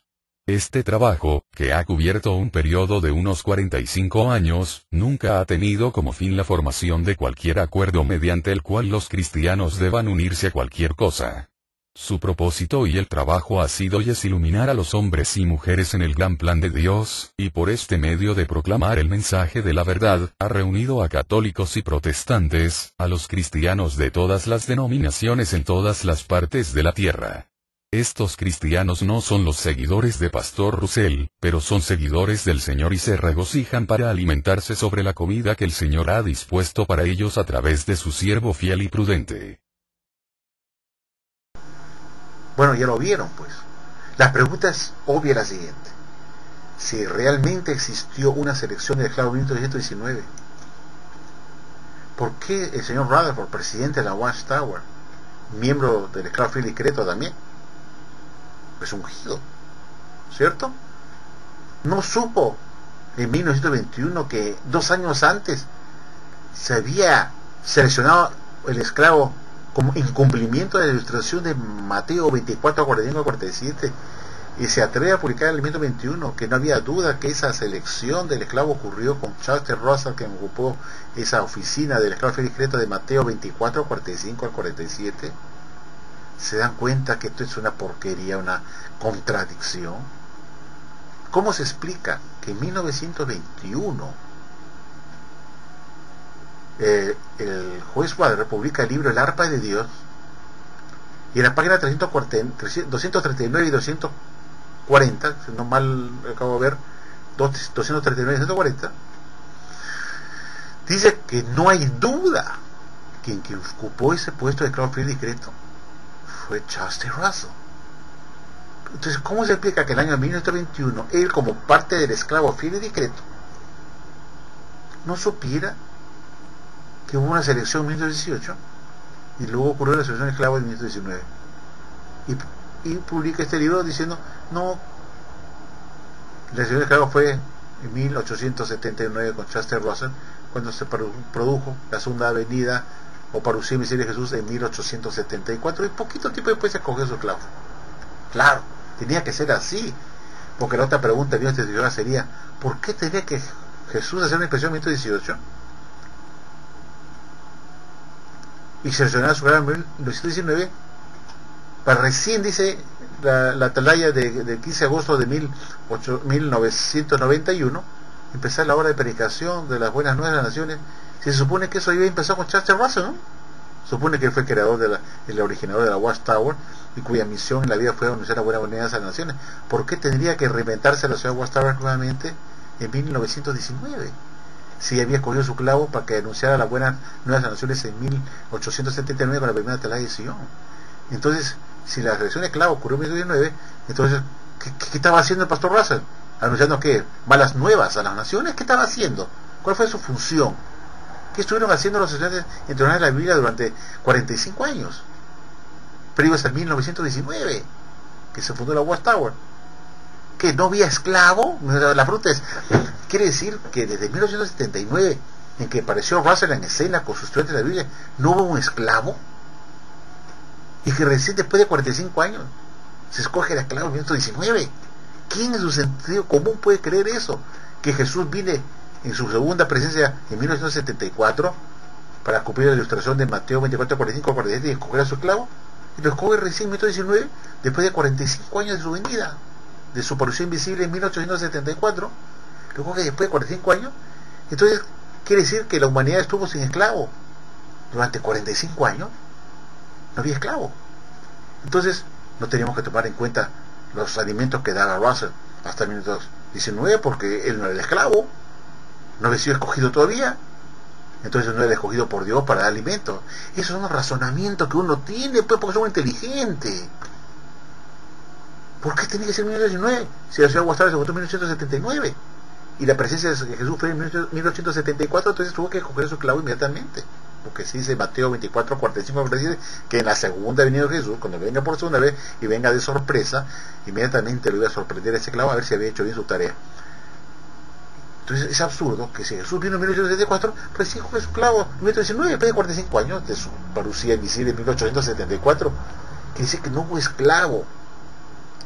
Este trabajo, que ha cubierto un periodo de unos 45 años, nunca ha tenido como fin la formación de cualquier acuerdo mediante el cual los cristianos deban unirse a cualquier cosa. Su propósito y el trabajo ha sido y es iluminar a los hombres y mujeres en el gran plan de Dios, y por este medio de proclamar el mensaje de la verdad, ha reunido a católicos y protestantes, a los cristianos de todas las denominaciones en todas las partes de la tierra. Estos cristianos no son los seguidores de Pastor Russell, pero son seguidores del Señor y se regocijan para alimentarse sobre la comida que el Señor ha dispuesto para ellos a través de su siervo fiel y prudente. Bueno, ya lo vieron pues. La pregunta es obvia la siguiente. Si realmente existió una selección del esclavo en 1919, ¿por qué el señor Rutherford, presidente de la Watchtower, miembro del esclavo fiel y discreto también, es ungido, ¿cierto? No supo en 1921 que 2 años antes se había seleccionado el esclavo como incumplimiento de la ilustración de Mateo 24, 45, 47, y se atreve a publicar el 1921, que no había duda que esa selección del esclavo ocurrió con Charles Taze Russell, que ocupó esa oficina del esclavo fiel y discreto de Mateo 24, 45 al 47. ¿Se dan cuenta que esto es una porquería, una contradicción? ¿Cómo se explica que en 1921 el juez Wader publica el libro El arpa de Dios, y en la página 239 y 240, si no mal acabo de ver, 239 y 140, dice que no hay duda que quien ocupó ese puesto de esclavo fiel y discreto fue Charles T. Russell. Entonces, ¿cómo se explica que en el año 1921 él, como parte del esclavo fiel y discreto, no supiera que hubo una selección en 1918 y luego ocurrió la selección de esclavos en 1919? Y publica este libro diciendo, no, la selección de esclavos fue en 1879 con Charles T. Russell, cuando se produjo la segunda avenida o parucía y miseria de Jesús en 1874, y poquito tiempo después se escogió su esclavo. Claro, tenía que ser así, porque la otra pregunta de Dios sería, ¿por qué tenía que Jesús hacer una expresión en 1918 y seleccionar a su esclavo en 1919 para recién, dice la atalaya de 15 de agosto de 1991, empezar la obra de predicación de las buenas nuevas de las naciones? Si se supone que eso iba a empezar con Charles Russell, ¿no? Supone que él fue creador el originador de la Watchtower, y cuya misión en la vida fue anunciar las buenas nuevas a las naciones. ¿Por qué tendría que reinventarse la ciudad de Watchtower nuevamente en 1919? Si había escogido su clavo para que anunciara las buenas nuevas a las naciones en 1879 con la primera atalaya de Sion. Entonces, si la selección de clavo ocurrió en 1919, entonces, ¿qué estaba haciendo el pastor Russell? ¿Anunciando qué? ¿Malas nuevas a las naciones? ¿Qué estaba haciendo? ¿Cuál fue su función? ¿Qué estuvieron haciendo los estudiantes internacionales de la Biblia durante 45 años? Pero hasta 1919, que se fundó la Watchtower. ¿Que no había esclavo? La pregunta es, ¿quiere decir que desde 1879, en que apareció Russell en escena con sus estudiantes de la Biblia, no hubo un esclavo? Y que recién después de 45 años se escoge el esclavo en 1919. ¿Quién en su sentido común puede creer eso? Que Jesús vine en su segunda presencia en 1974 para cumplir la ilustración de Mateo 24, 45, 47 y escoger a su esclavo, y lo escoge recién en 1919, después de 45 años de su venida, de su parucía invisible en 1874, lo escoge después de 45 años. Entonces quiere decir que la humanidad estuvo sin esclavo durante 45 años. No había esclavo. Entonces no teníamos que tomar en cuenta los alimentos que daba Russell hasta 1919, porque él no era el esclavo, no había sido escogido todavía, entonces no era escogido por Dios para dar alimento. Esos son los razonamientos que uno tiene, pues, porque somos inteligentes. ¿Por qué tenía que ser 1919 si la ciudad de Watchtower se votó en 1879 y la presencia de Jesús fue en 1874? Entonces tuvo que escoger a su esclavo inmediatamente, porque se dice Mateo 24, 45, 47, que en la segunda venida de Jesús, cuando venga por segunda vez y venga de sorpresa, inmediatamente lo iba a sorprender a ese esclavo a ver si había hecho bien su tarea. Entonces es absurdo que si Jesús vino en 1874, recién fue su esclavo en 1919, después de 45 años de su parucía invisible en 1874, que dice que no hubo esclavo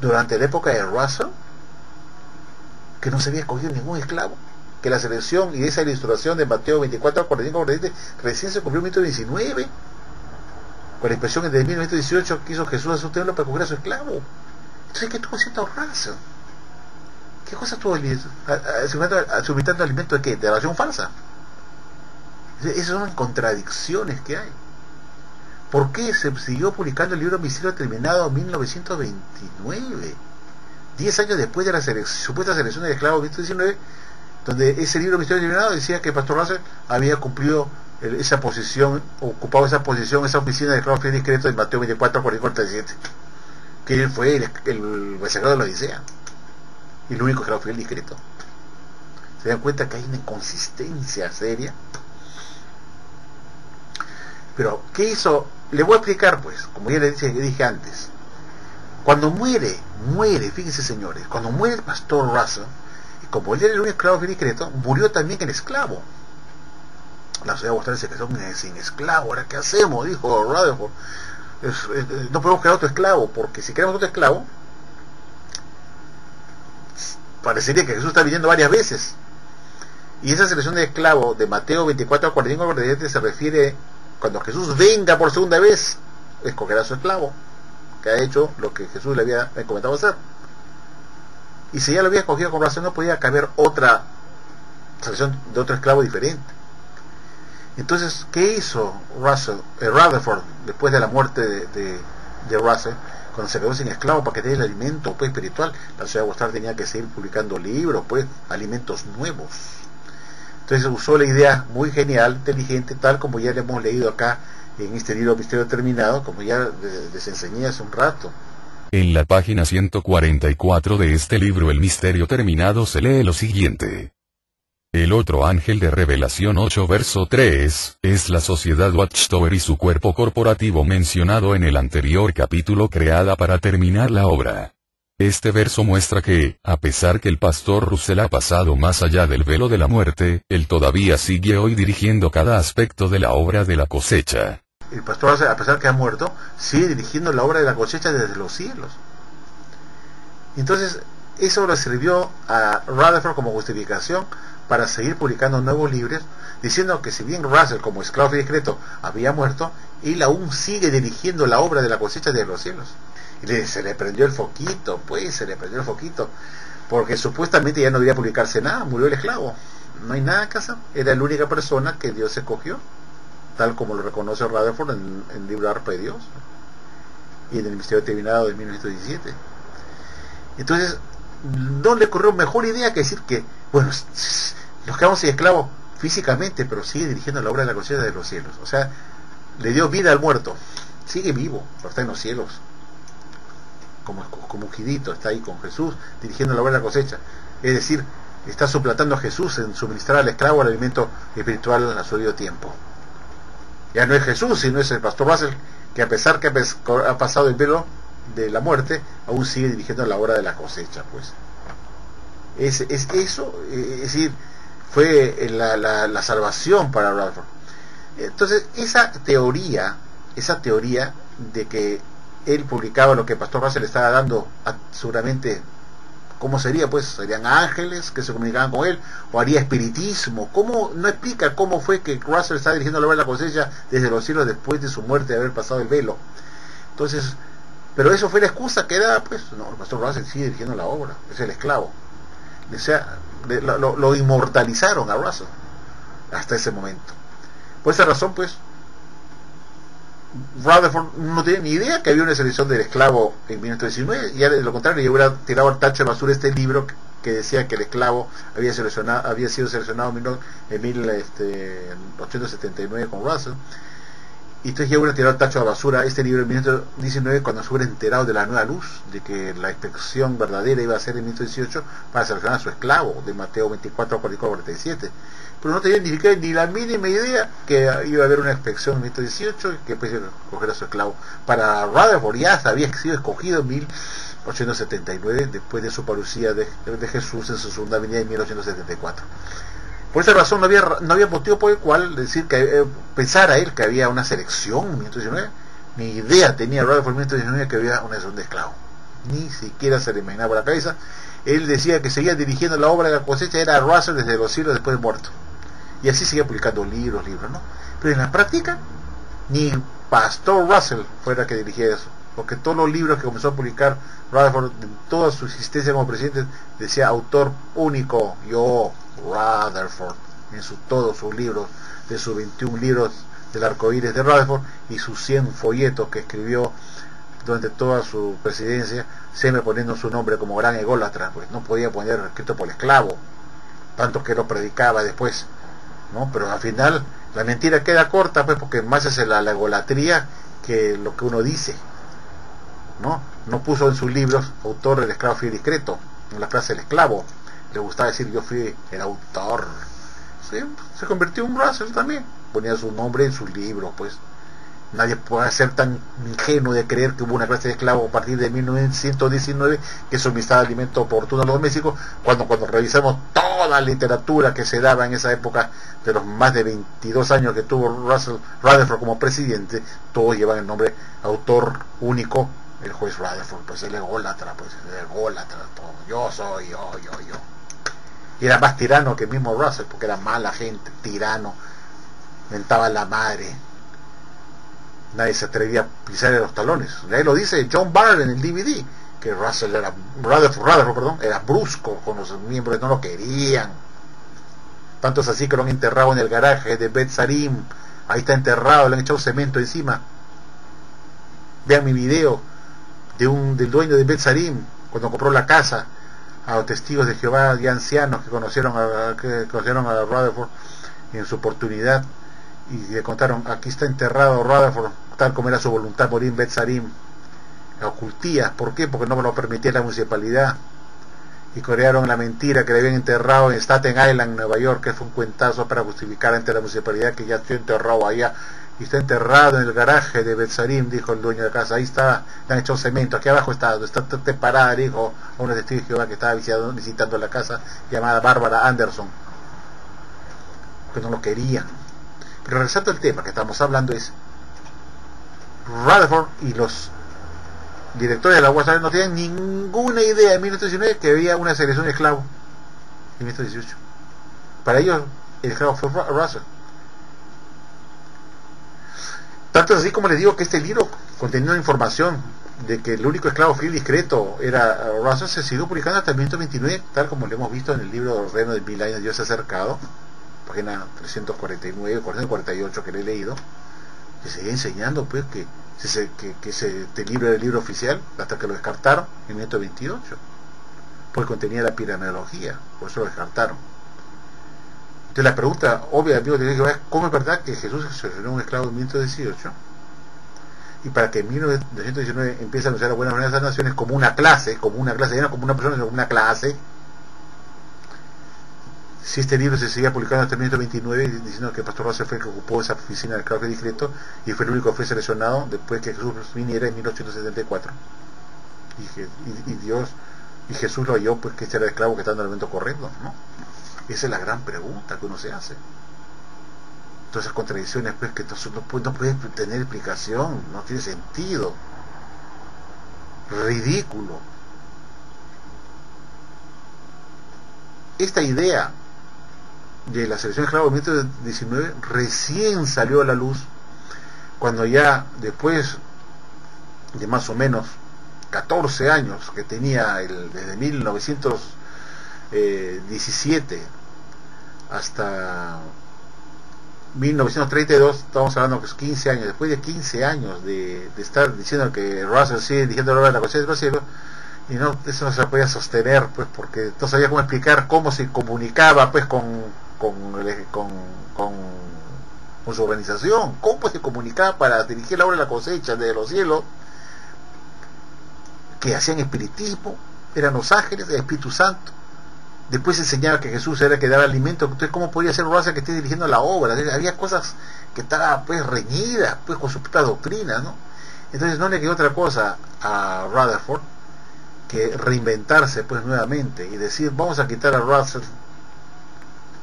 durante la época de Russell, que no se había escogido ningún esclavo, que la selección y esa ilustración de Mateo 24, 45, 47 recién se cumplió en 1919, con la impresión de 1918 que hizo Jesús a su templo para coger a su esclavo. Entonces, ¿qué estuvo haciendo Russell? ¿Qué cosa estuvo suministrando alimento de qué? De oración falsa. Esas son las contradicciones que hay. ¿Por qué se siguió publicando el libro Misterio Terminado en 1929? 10 años después de la supuesta selección del esclavo de 1919, donde ese libro Misterio Terminado decía que el pastor Russell había cumplido esa posición, ocupado esa posición, esa oficina de esclavo fiel y discreto de Mateo 24, 47, que él fue el vencedor de la Odisea y el único esclavo fiel y discreto. Se dan cuenta que hay una inconsistencia seria. Pero, ¿qué hizo? Le voy a explicar, pues, como ya le dije antes. Cuando muere, fíjense señores, cuando muere el pastor Russell, y como él era el único esclavo fiel y discreto, murió también el esclavo. La ciudad de Watchtower se quedó sin esclavo. ¿Ahora qué hacemos? Dijo Rutherford. No podemos crear otro esclavo, porque si creamos otro esclavo, parecería que Jesús está viniendo varias veces. Y esa selección de esclavos de Mateo 24, 45, 47 se refiere cuando Jesús venga por segunda vez, escogerá a su esclavo, que ha hecho lo que Jesús le había encomendado hacer. Y si ya lo había escogido con razón, no podía caber otra selección de otro esclavo diferente. Entonces, ¿qué hizo Rutherford después de la muerte de Russell? cuando se quedó sin esclavo para que dé el alimento pues espiritual, la sociedad austral tenía que seguir publicando libros, pues, alimentos nuevos. Entonces usó la idea muy genial, inteligente, tal como ya le hemos leído acá en este libro Misterio Terminado, como ya les enseñé hace un rato. En la página 144 de este libro El Misterio Terminado se lee lo siguiente. El otro ángel de Revelación 8 verso 3, es la sociedad Watchtower y su cuerpo corporativo mencionado en el anterior capítulo creada para terminar la obra. Este verso muestra que, a pesar que el pastor Russell ha pasado más allá del velo de la muerte, él todavía sigue hoy dirigiendo cada aspecto de la obra de la cosecha. El pastor Russell, a pesar que ha muerto, sigue dirigiendo la obra de la cosecha desde los cielos. Entonces, eso le sirvió a Rutherford como justificación para seguir publicando nuevos libros, diciendo que si bien Russell como esclavo y discreto había muerto, él aún sigue dirigiendo la obra de la cosecha de los cielos. Y se le prendió el foquito, pues, porque supuestamente ya no debería publicarse nada, murió el esclavo, no hay nada que hacer, era la única persona que Dios escogió, tal como lo reconoce Rutherford en el libro Arpa de Dios y en el Misterio Terminado de 1917. Entonces, no le ocurrió mejor idea que decir que, bueno, nos quedamos sin esclavos físicamente, pero sigue dirigiendo la obra de la cosecha de los cielos. O sea, le dio vida al muerto, sigue vivo, pero está en los cielos, como ungidito, está ahí con Jesús, dirigiendo la obra de la cosecha. Es decir, está suplantando a Jesús en suministrar al esclavo el alimento espiritual a su debido tiempo. Ya no es Jesús, sino es el pastor Russell, que a pesar que ha pasado el velo de la muerte, aún sigue dirigiendo la obra de la cosecha, pues. Es decir, fue la salvación para Rutherford. Entonces, esa teoría de que él publicaba lo que el pastor Russell le estaba dando, seguramente, ¿cómo sería? Pues serían ángeles que se comunicaban con él, o haría espiritismo. ¿Cómo? No explica cómo fue que Russell estaba dirigiendo la obra de la cosecha desde los cielos después de su muerte, de haber pasado el velo. Entonces, pero eso fue la excusa que da, pues, no, el pastor Russell sigue dirigiendo la obra, es el esclavo. O sea, lo inmortalizaron a Russell hasta ese momento. Por esa razón, pues, Rutherford no tenía ni idea que había una selección del esclavo en 1919, y de lo contrario, yo hubiera tirado al tacho de basura este libro que decía que el esclavo había sido seleccionado en 1879 con Russell. Y entonces ya hubiera tirado al tacho de basura este libro en 1919 cuando se hubiera enterado de la nueva luz, de que la inspección verdadera iba a ser en 1918 para seleccionar a su esclavo, de Mateo 24, 44, 47. Pero no tenía ni la mínima idea que iba a haber una inspección en 1918 y que pues iba a coger a su esclavo. Para Rutherford ya había sido escogido en 1879, después de su parucía de Jesús en su segunda venida en 1874. Por esa razón no había motivo por el cual decir que pensara él que había una selección en 1919. Ni idea tenía Rutherford en 1919 que había una selección de esclavos. Ni siquiera se le imaginaba por la cabeza. Él decía que seguía dirigiendo la obra de la cosecha, era Russell desde los siglos después de muerto. Y así seguía publicando libros, ¿no? Pero en la práctica, ni Pastor Russell fuera que dirigía eso. Porque todos los libros que comenzó a publicar Rutherford, en toda su existencia como presidente, decía autor único, yo, Rutherford, en todos sus libros, de sus 21 libros del arcoíris de Rutherford y sus 100 folletos que escribió durante toda su presidencia, siempre poniendo su nombre como gran ególatra, pues no podía poner escrito por el esclavo, tanto que lo predicaba después, ¿no? Pero al final la mentira queda corta, pues, porque más es la egolatría que lo que uno dice, ¿no? No puso en sus libros autor del esclavo fiel y discreto, en la clase del esclavo. Le gustaba decir yo fui el autor. ¿Sí? Se convirtió en Russell también, ponía su nombre en sus libros, pues. Nadie puede ser tan ingenuo de creer que hubo una clase de esclavo a partir de 1919 que suministraba alimento oportuno a los domésticos, cuando revisamos toda la literatura que se daba en esa época, de los más de 22 años que tuvo Rutherford como presidente, todos llevan el nombre autor único, el juez Rutherford, pues el ególatra, todo. Yo soy, yo. Y era más tirano que el mismo Russell, porque era mala gente, tirano, mentaba a la madre. Nadie se atrevía a pisarle los talones. Ahí lo dice John Barr en el DVD, que Rutherford era brusco con los miembros, no lo querían. Tanto es así que lo han enterrado en el garaje de Bet Sarim. Ahí está enterrado, le han echado cemento encima. Vean mi video, del dueño de Betzarim, cuando compró la casa, a los testigos de Jehová y ancianos que conocieron a Rutherford en su oportunidad, y le contaron: aquí está enterrado Rutherford, tal como era su voluntad, morir en Betzarim. La ocultía. ¿Por qué? Porque no me lo permitía la municipalidad, y crearon la mentira que le habían enterrado en Staten Island, Nueva York, que fue un cuentazo para justificar ante la municipalidad que ya estoy enterrado allá, y está enterrado en el garaje de Betzarim, dijo el dueño de casa. Ahí está, le han hecho cemento, aquí abajo está parada, dijo a una testigo de Jehová que estaba visitando la casa, llamada Bárbara Anderson, que no lo querían. Pero regresando al tema que estamos hablando, es Rutherford y los directores de la UAS no tenían ninguna idea en 1919 que había una selección de esclavos en 1918. Para ellos el esclavo fue Russell. Tanto es así, como les digo, que este libro contenía información de que el único esclavo fiel y discreto era Russell. Se siguió publicando hasta 1929, tal como lo hemos visto en el libro Reino de 1000 años Dios se ha acercado, página 349, 448, que le he leído. Que seguía enseñando pues que este libro era el libro oficial, hasta que lo descartaron en 1928, porque contenía la piramidología, por eso lo descartaron. Entonces la pregunta obvia, amigo, tiene que ver: ¿cómo es verdad que Jesús se ordenó un esclavo en 1918? Y para que en 1919 empiece a anunciar las buenas nuevas de las naciones como una clase, ya no como una persona, sino como una clase. Si este libro se seguía publicando hasta el 1929, diciendo que el pastor Russell fue el que ocupó esa oficina del esclavo discreto y fue el único que fue seleccionado después que Jesús viniera en 1874, y Jesús lo halló, pues que este era el esclavo que estaba en el momento correcto, ¿no? Esa es la gran pregunta que uno se hace. Todas esas contradicciones pues que no pueden tener explicación, no tiene sentido, ridículo. Esta idea de la selección de esclavos en 1919 recién salió a la luz cuando, ya después de más o menos 14 años que tenía desde 1917 hasta 1932, estamos hablando que es 15 años, después de 15 años de estar diciendo que Russell sigue dirigiendo la conciencia del cielo, y no, eso no se podía sostener, pues, porque no sabía cómo explicar cómo se comunicaba pues con su organización, cómo se comunicaba para dirigir la obra de la cosecha de los cielos, que hacían espiritismo, eran los ángeles, el Espíritu Santo. Después se enseñaba que Jesús era el que daba alimento. Entonces, ¿cómo podría ser Russell que esté dirigiendo la obra? Había cosas que estaban pues reñidas pues con su propia doctrina, ¿no? Entonces no le quedó otra cosa a Rutherford que reinventarse pues nuevamente y decir: vamos a quitar a Russell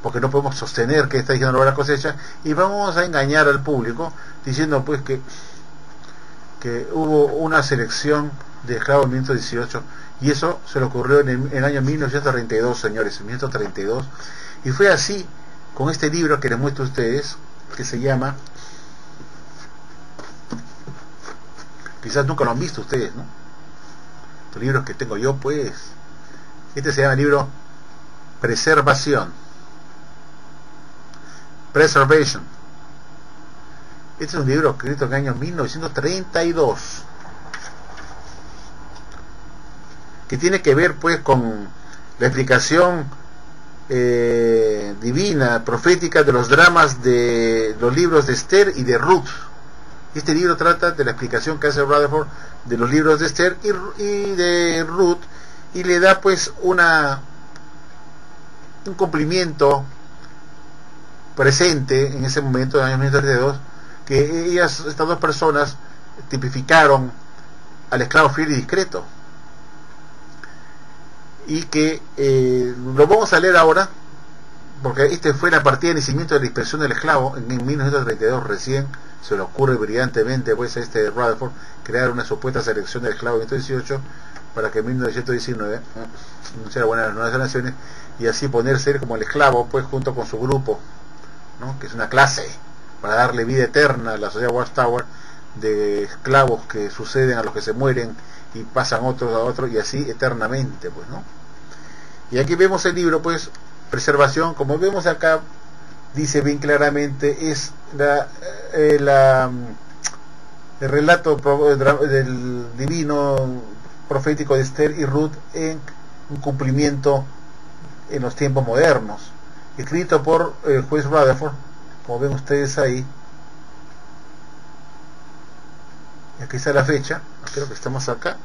porque no podemos sostener que está diciendo la cosecha, y vamos a engañar al público diciendo pues que hubo una selección de esclavos en 1918, y eso se le ocurrió en el año 1932, señores, en 1932. Y fue así con este libro que les muestro a ustedes, que se llama, quizás nunca lo han visto ustedes, ¿no? Los libros que tengo yo, pues, este se llama el libro Preservation. Este es un libro escrito en el año 1932, que tiene que ver pues con la explicación divina, profética de los dramas de los libros de Esther y de Ruth. Este libro trata de la explicación que hace Rutherford de los libros de Esther y de Ruth, y le da pues un cumplimiento presente en ese momento del año 1932, que estas dos personas tipificaron al esclavo fiel y discreto, y que lo vamos a leer ahora, porque este fue la partida de nacimiento de la dispersión del esclavo en 1932. Recién se le ocurre brillantemente pues a Rutherford crear una supuesta selección del esclavo en 1918 para que en 1919 anunciara buenas nuevas naciones, y así ponerse como el esclavo pues junto con su grupo, ¿no? Que es una clase para darle vida eterna a la sociedad Watchtower de esclavos que suceden a los que se mueren y pasan otros a otros, y así eternamente, pues, ¿no? Y aquí vemos el libro pues Preservación, como vemos acá, dice bien claramente, es el relato del divino profético de Esther y Ruth en un cumplimiento en los tiempos modernos, escrito por el juez Rutherford, como ven ustedes ahí. Aquí está la fecha, creo que estamos acá.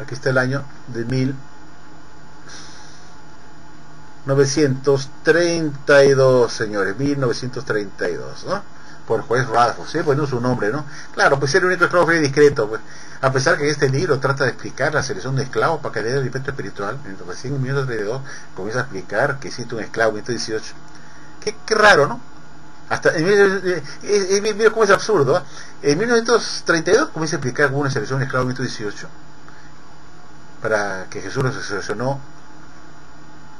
Aquí está el año de 1932, señores, 1932, ¿no? Por el juez Rutherford, ¿sí? Bueno, su nombre, ¿no? Claro, pues era el único esclavo free discreto, pues. A pesar que este libro trata de explicar la selección de esclavos para que le dé el alimento espiritual, recién en 1932 comienza a explicar que existe un esclavo en 1918. Qué raro, ¿no? Hasta mira cómo es absurdo, ¿eh? En 1932 comienza a explicar que hubo una selección de esclavos en 1918 para que Jesús los seleccionó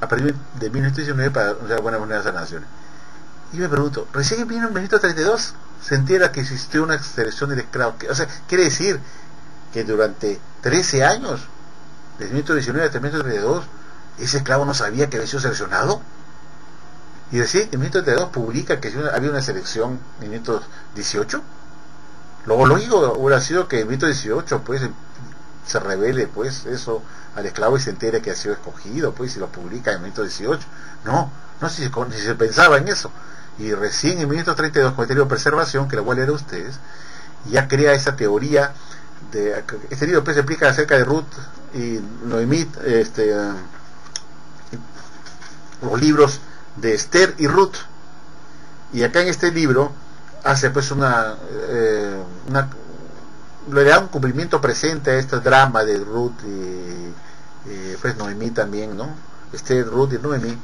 a partir de 1919 para dar buenas monedas a las naciones. Y me pregunto, recién en 1932 se entera que existió una selección de esclavos. O sea, quiere decir que durante 13 años, desde 1919 hasta 1932, ese esclavo no sabía que había sido seleccionado. Y recién en 1932 publica que había una selección en 1918. Luego lógico hubiera sido que en 1918 pues se revele pues eso al esclavo y se entere que ha sido escogido, pues, y lo publica en 1918. No si se pensaba en eso. Y recién en 1932, con el libro de preservación, que la voy a leer a ustedes, ya crea esa teoría de este libro pues explica acerca de Ruth y Noemí, los libros de Esther y Ruth, y acá en este libro hace pues le da un cumplimiento presente a este drama de Ruth y pues Noemí también, ¿no? Esther, Ruth y Noemí,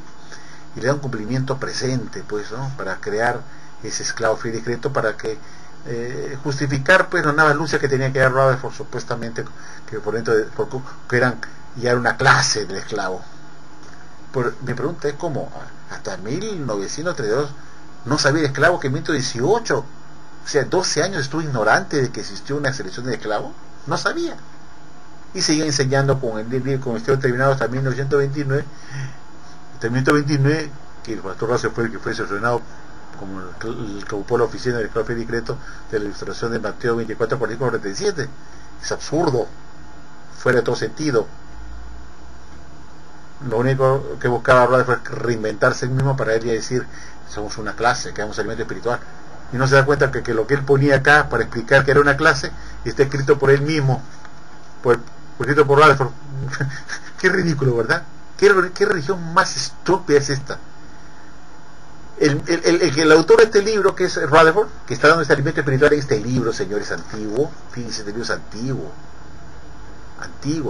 y le da un cumplimiento presente, pues, ¿no? Para crear ese esclavo free discreto, para que justificar pues la nueva lucha que tenía que dar Rutherford supuestamente, que por dentro que eran ya una clase de esclavo. Mi pregunta es cómo hasta 1932 no sabía el esclavo que en 1918, o sea, 12 años estuvo ignorante de que existió una selección de esclavos, no sabía, y seguía enseñando con el estudio terminado hasta 1929, que el pastor Razo fue el que fue seleccionado como el que ocupó la oficina del esclavo free discreto de la ilustración de Mateo 24, 45, 47. Es absurdo, fuera de todo sentido. Lo único que buscaba Rutherford fue reinventarse él mismo para él y decir, somos una clase, que damos alimento espiritual, y no se da cuenta que lo que él ponía acá para explicar que era una clase está escrito por él mismo, escrito por Rutherford. Qué ridículo, ¿verdad? ¿Qué religión más estúpida es esta? El autor de este libro, que es Rutherford, que está dando este alimento espiritual en este libro, señores, antiguo, fíjense, este libro es antiguo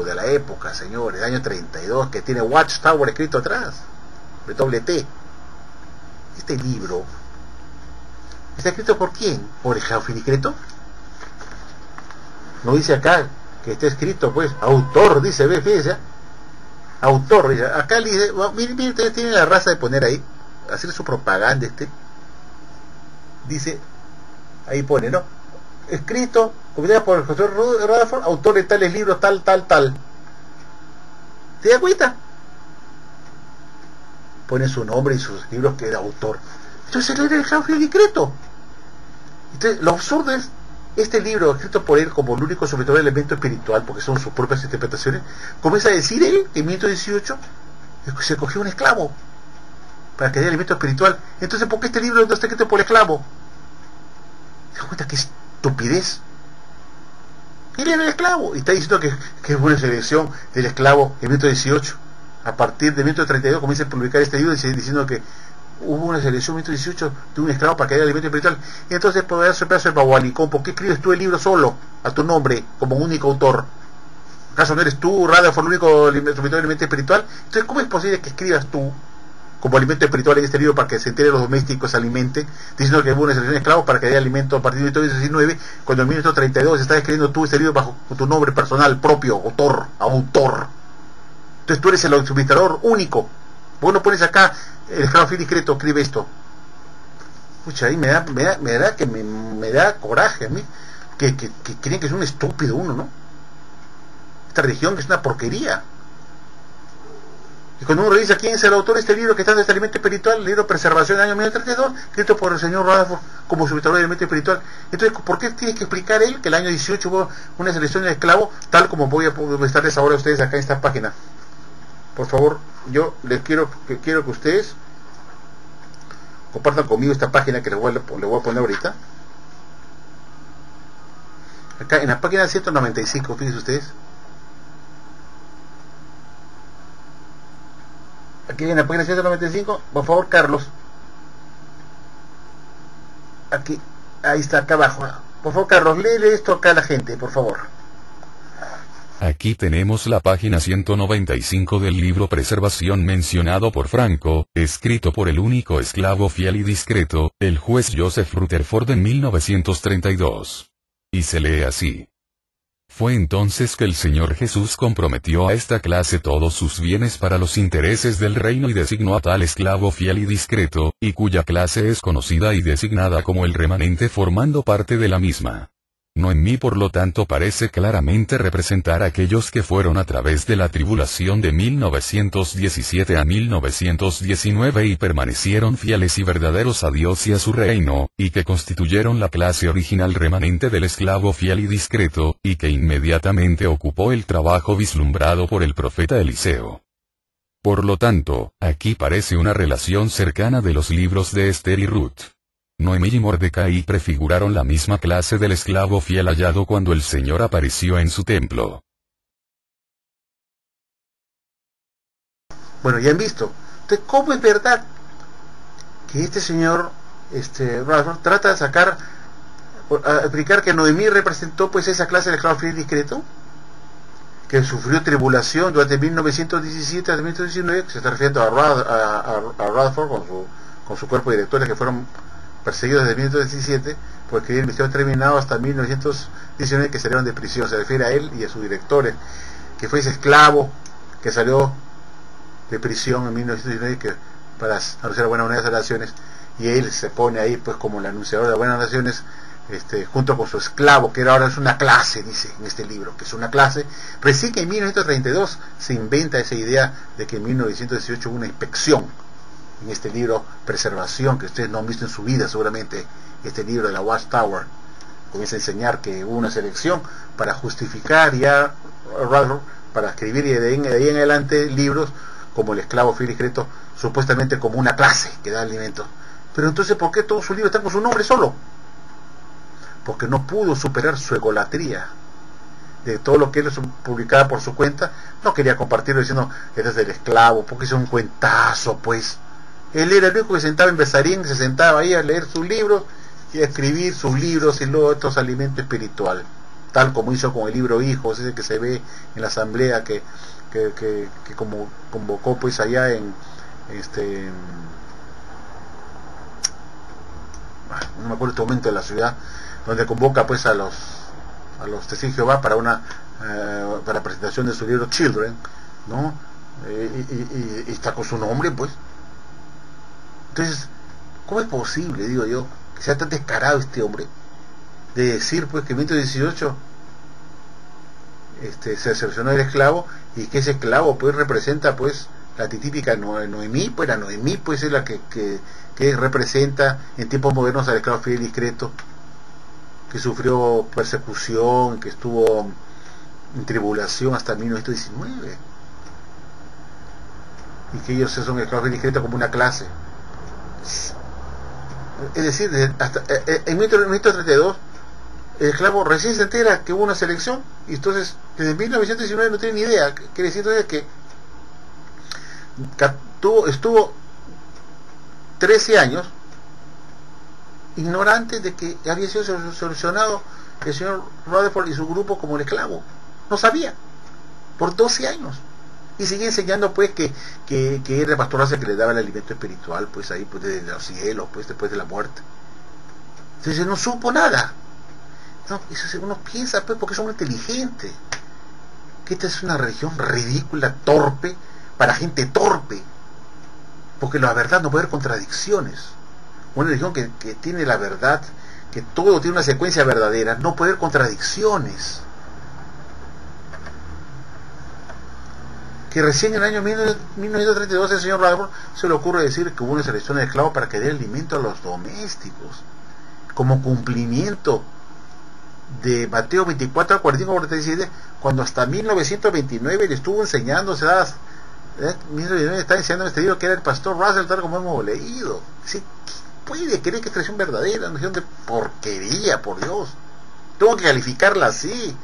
de la época, señores, del año 32, que tiene Watchtower escrito atrás, de doble T. Este libro está escrito por quién, por el esclavo free discreto. No dice acá que está escrito, pues, autor, dice, ve, fíjese, autor, dice, acá le dice, miren, tiene la raza de poner ahí, hacer su propaganda, dice, ahí pone, ¿no? Escrito, publicado por el profesor Rutherford, autor de tales libros, tal. ¿Te das cuenta? Pone su nombre y sus libros que era autor. Entonces él era el esclavo free discreto. Entonces, lo absurdo es, este libro, escrito por él como el único sobre todo elemento espiritual, porque son sus propias interpretaciones, comienza a decir él, en 1918, se cogió un esclavo para que dé elemento espiritual. Entonces, ¿por qué este libro no está escrito por el esclavo? ¿Se dan cuenta qué estupidez? Él era el esclavo y está diciendo que es una selección del esclavo en 1918. A partir de 1932 comienza a publicar este libro diciendo que hubo una selección en 1918 de un esclavo para que haya alimento espiritual. Y entonces, por eso pedazo de babuanicón, ¿por qué escribes tú el libro solo, a tu nombre, como único autor? ¿Acaso no eres tú, Rutherford, el único suministrador de alimento espiritual? Entonces, ¿cómo es posible que escribas tú como alimento espiritual en este libro para que se entere los domésticos, se alimenten, diciendo que hubo una selección de esclavos para que haya alimento a partir de 1919, cuando en 1932 estás escribiendo tú este libro bajo tu nombre personal propio, autor? Entonces tú eres el suministrador único. Vos no pones acá el esclavo free discreto, escribe esto. Pucha, ahí me da coraje a mí, que creen que es un estúpido uno, ¿no? Esta religión es una porquería. Y cuando uno revisa quién es el autor de este libro que está en este alimento espiritual, el libro Preservación del año 1932, escrito por el señor Rutherford como subdirector del alimento espiritual. Entonces, ¿por qué tiene que explicar él que el año 18 hubo una selección de esclavos, tal como voy a estarles ahora a ustedes acá en esta página? Por favor, yo les quiero que ustedes compartan conmigo esta página que les voy a poner ahorita. Acá en la página 195, fíjense ustedes. Aquí en la página 195, por favor, Carlos. Aquí, ahí está, acá abajo. Por favor, Carlos, léele esto acá a la gente, por favor. Aquí tenemos la página 195 del libro Preservación mencionado por Franco, escrito por el único esclavo fiel y discreto, el juez Joseph Rutherford en 1932. Y se lee así. Fue entonces que el Señor Jesús comprometió a esta clase todos sus bienes para los intereses del reino y designó a tal esclavo fiel y discreto, y cuya clase es conocida y designada como el remanente formando parte de la misma. Noemí por lo tanto parece claramente representar a aquellos que fueron a través de la tribulación de 1917 a 1919 y permanecieron fieles y verdaderos a Dios y a su reino, y que constituyeron la clase original remanente del esclavo fiel y discreto, y que inmediatamente ocupó el trabajo vislumbrado por el profeta Eliseo. Por lo tanto, aquí parece una relación cercana de los libros de Esther y Ruth. Noemí y Mordecai prefiguraron la misma clase del esclavo fiel hallado cuando el Señor apareció en su templo. Bueno, ya han visto. Entonces, ¿cómo es verdad que este señor Rutherford trata de explicar que Noemí representó pues esa clase de esclavo fiel y discreto? Que sufrió tribulación durante 1917 a 1919, que se está refiriendo a Rutherford con su cuerpo de directores que fueron perseguidos desde 1917 por escribir el misterio terminado hasta 1919, que salieron de prisión. Se refiere a él y a sus directores, que fue ese esclavo que salió de prisión en 1919 para anunciar buenas nuevas de las naciones, y él se pone ahí pues como el anunciador de las buenas naciones, junto con su esclavo, que ahora es una clase, dice en este libro, que es una clase. Recién que en 1932 se inventa esa idea de que en 1918 hubo una inspección en este libro Preservación, que ustedes no han visto en su vida seguramente. Este libro de la Watchtower comienza a enseñar que hubo una selección para justificar ya para escribir y de ahí en adelante libros como El esclavo fiel y discreto, supuestamente como una clase que da alimento. Pero entonces, ¿por qué todos sus libros están con su nombre solo? Porque no pudo superar su egolatría de todo lo que él publicaba por su cuenta. No quería compartirlo diciendo este es del esclavo, porque es un cuentazo, pues. Él era el único que sentaba en Besarín, se sentaba ahí a leer sus libros y a escribir sus libros y luego estos alimento espiritual, tal como hizo con el libro Hijos, ese que se ve en la asamblea que como convocó pues allá en no me acuerdo este momento de la ciudad, donde convoca pues a los testigos de Jehová para para la presentación de su libro Children, ¿no? Y está con su nombre, pues. Entonces, ¿cómo es posible, digo yo, que sea tan descarado este hombre de decir pues que en 1918 se seleccionó el esclavo, y que ese esclavo pues representa pues la típica Noemí, pues la Noemí pues es la que representa en tiempos modernos al esclavo fiel y discreto, que sufrió persecución, que estuvo en tribulación hasta 1919, y que ellos son esclavos fiel y discreto como una clase. Es decir, hasta en 1932 el esclavo recién se entera que hubo una selección, y entonces desde 1919 no tiene ni idea. Quiere decir entonces que estuvo 13 años ignorante de que había sido seleccionado el señor Rutherford y su grupo como el esclavo. No sabía, por 12 años. Y sigue enseñando pues que era el pastor que le daba el alimento espiritual pues ahí pues desde los cielos, pues después de la muerte. Entonces no supo nada. No, eso uno piensa pues, porque es un inteligente, que esta es una religión ridícula, torpe, para gente torpe, porque la verdad no puede haber contradicciones. Una religión que tiene la verdad, que todo tiene una secuencia verdadera, no puede haber contradicciones. que recién en el año 1932 el señor Rutherford se le ocurre decir que hubo una selección de esclavos para que dé alimento a los domésticos, como cumplimiento de Mateo 24, 45, 47, cuando hasta 1929 le estuvo enseñando, está enseñando este libro que era el pastor Russell, tal como hemos leído. ¿Sí? ¿Puede creer que esta es verdadera? Una de porquería, por Dios. Tengo que calificarla así.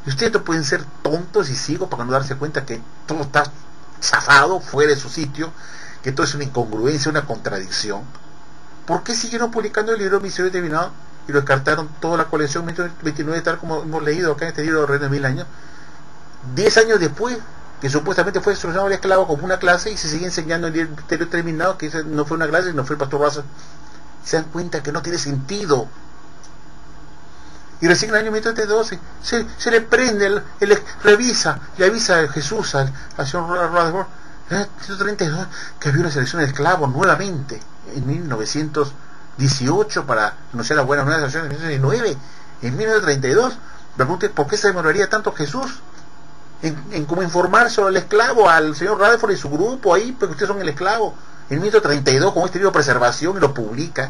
Y ustedes no pueden ser tontos y ciegos para no darse cuenta que todo está zafado, fuera de su sitio, que todo es una incongruencia, una contradicción. ¿Por qué siguieron publicando el libro Misterio Terminado y lo descartaron toda la colección 1929, tal como hemos leído acá en este libro de Reino de Mil Años? 10 años después, que supuestamente fue solucionado el esclavo como una clase, y se sigue enseñando el Misterio Terminado, que no fue una clase, no fue el pastor Russell. Se dan cuenta que no tiene sentido. Y recién en el año 1912 se le prende, revisa, le avisa a Jesús al señor Rutherford, 1932, que había una selección de esclavos nuevamente en 1918 para anunciar la buena nueva de la selección en 1919. En 1932, me pregunté por qué se demoraría tanto Jesús en cómo informar sobre el esclavo al señor Rutherford y su grupo ahí, porque ustedes son el esclavo. En 1932, con este libro de preservación, y lo publica.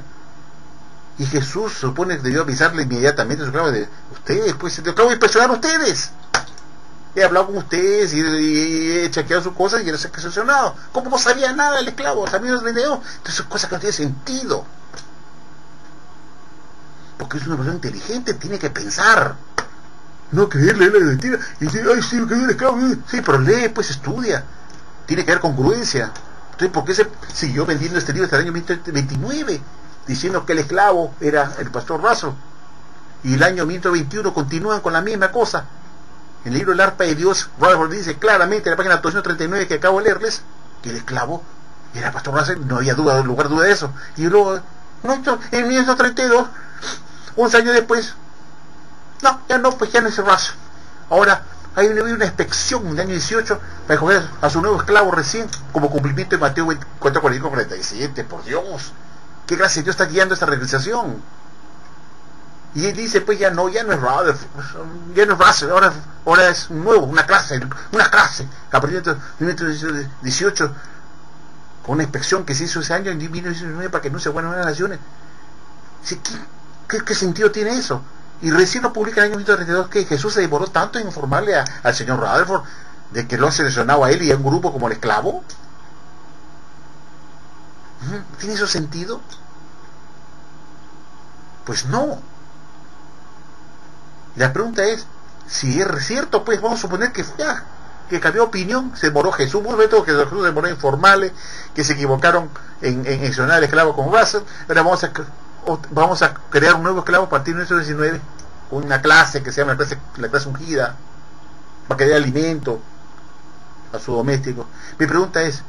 Y Jesús supone que debió avisarle inmediatamente a su esclavo de ustedes, pues el esclavo impresionar a ustedes. He hablado con ustedes y he chequeado sus cosas y él se ha excepcionado. ¿Cómo no sabía nada el esclavo? También los vendió. Entonces son cosas que no tienen sentido. Porque es una persona inteligente, tiene que pensar. No creerle la mentira y decir, ay, sí, que el esclavo. Sí, pero lee, pues estudia. Tiene que haber congruencia. Entonces, ¿por qué se siguió vendiendo este libro hasta el año 2029? Diciendo que el esclavo era el pastor Russell, y el año 1921 continúan con la misma cosa. En el libro El Arpa de Dios, Rutherford dice claramente en la página 239 que acabo de leerles que el esclavo era el pastor Russell, no había lugar de duda de eso. Y luego, en 1932, 11 años después, ya no es el Russell. Ahora hay una inspección en el año 18 para escoger a su nuevo esclavo recién, como cumplimiento de Mateo 24, 45, 47, por Dios. ¿Qué clase de Dios está guiando esta regresión? Y él dice, pues ya no es Russell, ahora es nuevo, una clase, a partir de 1918, con una inspección que se hizo ese año en 1919 para que no se buenas naciones. ¿Qué sentido tiene eso? Y recién lo publica en el año 1932 que Jesús se demoró tanto en informarle al señor Rutherford de que lo ha seleccionado a él y a un grupo como el esclavo. ¿Tiene eso sentido? Pues no. La pregunta es, si es cierto, pues vamos a suponer que cambió opinión, se demoró Jesús, vamos a ver todo que Jesús se demoró en informarle, que se equivocaron en mencionar al esclavo con Russell. Ahora vamos a crear un nuevo esclavo a partir de 1919, una clase que se llama la clase ungida, para que dé alimento a su doméstico. Mi pregunta es,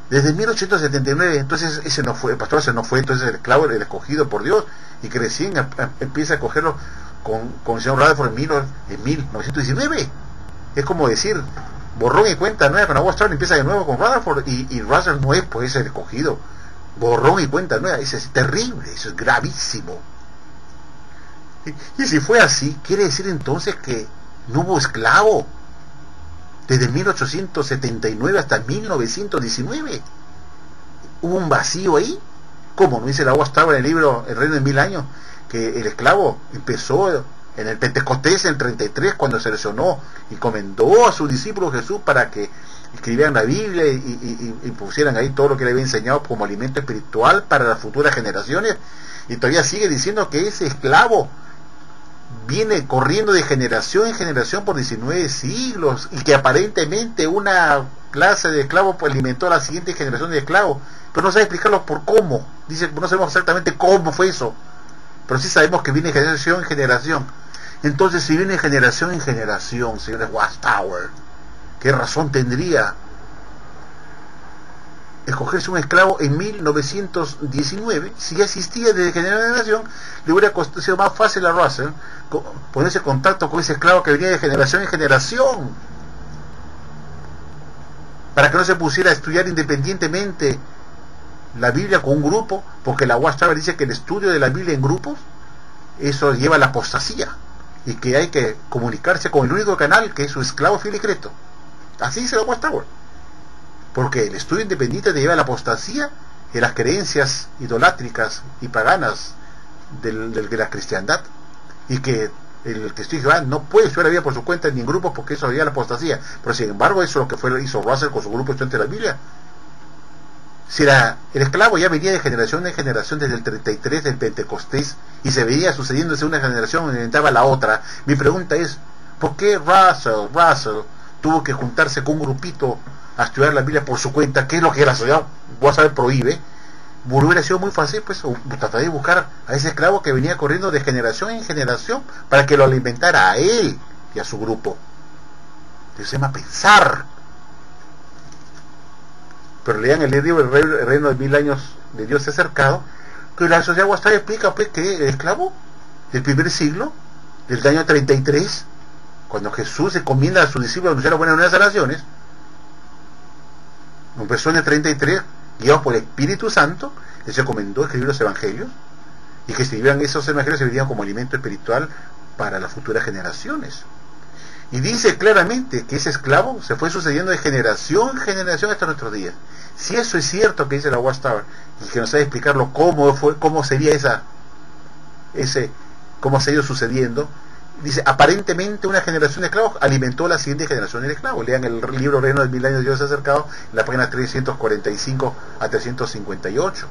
desde 1879, entonces ese no fue, el pastor ese no fue entonces el esclavo, el escogido por Dios, y que recién empieza a cogerlo con el señor Rutherford en 1919. Es como decir, borrón y cuenta nueva con la Wall Street, empieza de nuevo con Rutherford, y Russell no es pues el escogido. Borrón y cuenta nueva, eso es terrible, eso es gravísimo. Y si fue así, quiere decir entonces que no hubo esclavo desde 1879 hasta 1919. Hubo un vacío ahí, como no dice la Watchtower en el libro El Reino de Mil Años, que el esclavo empezó en el Pentecostés en el 33, cuando seleccionó y encomendó a sus discípulos Jesús para que escribieran la Biblia y pusieran ahí todo lo que le había enseñado como alimento espiritual para las futuras generaciones. Y todavía sigue diciendo que ese esclavo viene corriendo de generación en generación por 19 siglos, y que aparentemente una clase de esclavos pues alimentó a la siguiente generación de esclavos, pero no sabe explicarlo por cómo. Dice, no sabemos exactamente cómo fue eso, pero sí sabemos que viene de generación en generación. Entonces, si viene de generación en generación, señores Watchtower, ¿qué razón tendría escogerse un esclavo en 1919? Si ya existía desde generación, le hubiera sido más fácil a Russell ponerse en contacto con ese esclavo que venía de generación en generación, para que no se pusiera a estudiar independientemente la Biblia con un grupo, porque la Watchtower dice que el estudio de la Biblia en grupos, eso lleva a la apostasía, y que hay que comunicarse con el único canal que es su esclavo fiel y creto. Así dice la Watchtower. Porque el estudio independiente te lleva a la apostasía y las creencias idolátricas y paganas de la cristiandad, y que el testigo de Jehová no puede estudiar la Biblia por su cuenta ni en grupos, porque eso haría la apostasía. Pero sin embargo, eso es lo que hizo Russell con su grupo estudiante de la Biblia. Si el esclavo ya venía de generación en generación desde el 33 del Pentecostés, y se veía sucediéndose una generación y inventaba la otra, mi pregunta es, ¿por qué Russell tuvo que juntarse con un grupito a estudiar la Biblia por su cuenta? ¿Qué es lo que la sociedad Watchtower prohíbe? Hubiera sido muy fácil, pues, tratar de buscar a ese esclavo que venía corriendo de generación en generación para que lo alimentara a él y a su grupo. Entonces se llama pensar. Pero lean el libro El reino de 1000 años de Dios se ha acercado, que la sociedad Watchtower explica, pues, que el esclavo del primer siglo, del año 33, cuando Jesús se comienda a sus discípulos a anunciar la buena nueva de las naciones, empezó en el 33, guiados por el Espíritu Santo, que se encomendó a escribir los evangelios, y que escribían esos evangelios, se veían como alimento espiritual para las futuras generaciones. Y dice claramente que ese esclavo se fue sucediendo de generación en generación hasta nuestros días. Si eso es cierto que dice la Watchtower, y que nos sabe explicarlo cómo sería cómo se ha ido sucediendo, dice, aparentemente una generación de esclavos alimentó a la siguiente generación de esclavos. Lean el libro Reino de 1000 años de Dios se ha acercado, en la página 345 a 358.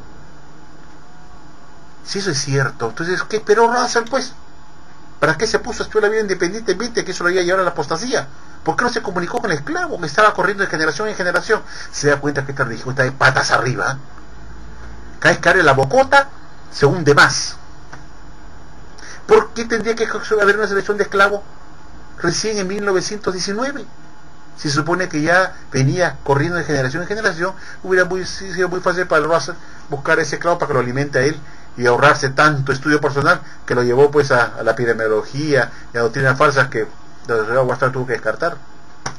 Si eso es cierto, entonces, ¿qué esperó Russell, pues? ¿Para qué se puso a estudiar la Biblia independientemente que eso lo iba a llevar a la apostasía? ¿Por qué no se comunicó con el esclavo que estaba corriendo de generación en generación? Se da cuenta que esta religión está de patas arriba. Cada vez que abre la bocota, se hunde más. ¿Por qué tendría que haber una selección de esclavos recién en 1919? Si se supone que ya venía corriendo de generación en generación, hubiera sido muy fácil para el Russell buscar a ese esclavo para que lo alimente a él y ahorrarse tanto estudio personal que lo llevó, pues, a la epidemiología y a doctrinas falsas que la sociedad Watchtower tuvo que descartar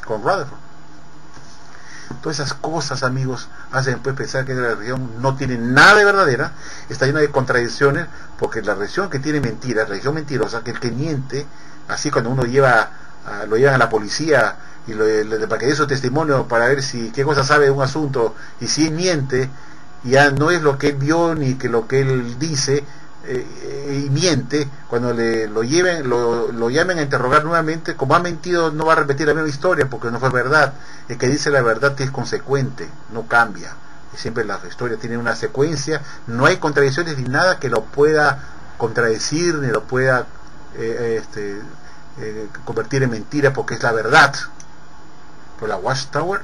con Rutherford. Todas esas cosas, amigos, hacen, pues, pensar que la religión no tiene nada de verdadera, está llena de contradicciones, porque la religión que tiene mentiras, la religión mentirosa, que el que miente, así cuando uno lo llevan a la policía y para que dé su testimonio para ver qué cosa sabe de un asunto, y si él miente, ya no es lo que él vio ni que lo que él dice, y miente, cuando lo llamen a interrogar nuevamente, como ha mentido, no va a repetir la misma historia porque no fue verdad. El que dice la verdad es consecuente, no cambia, y siempre la historia tiene una secuencia, no hay contradicciones ni nada que lo pueda contradecir ni lo pueda convertir en mentira, porque es la verdad. Pero la Watchtower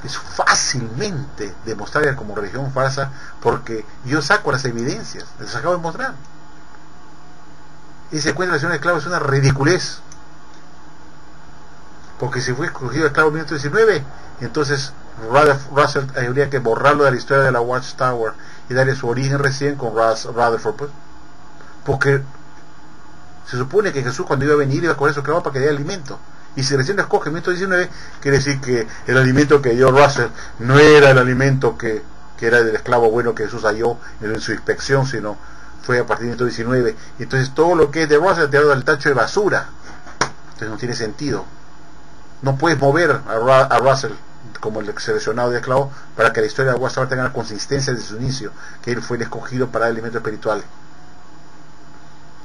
es fácilmente demostrable como religión falsa, porque yo saco las evidencias, les acabo de mostrar. Y se encuentra la relación de esclavos es una ridiculez, porque si fue escogido esclavo en 1919, entonces Russell habría que borrarlo de la historia de la Watchtower y darle su origen recién con Rutherford, pues, porque se supone que Jesús, cuando iba a venir, iba a coger su esclavo para que dé alimento. Y si recién lo escoge en 1919, quiere decir que el alimento que dio Russell no era el alimento que era del esclavo bueno que Jesús halló en su inspección, sino fue a partir de 1919. Entonces todo lo que es de Russell tirado al tacho de basura. Entonces no tiene sentido. No puedes mover a Russell como el seleccionado de esclavo para que la historia de Watchtower tenga la consistencia desde su inicio, que él fue el escogido para el alimento espiritual.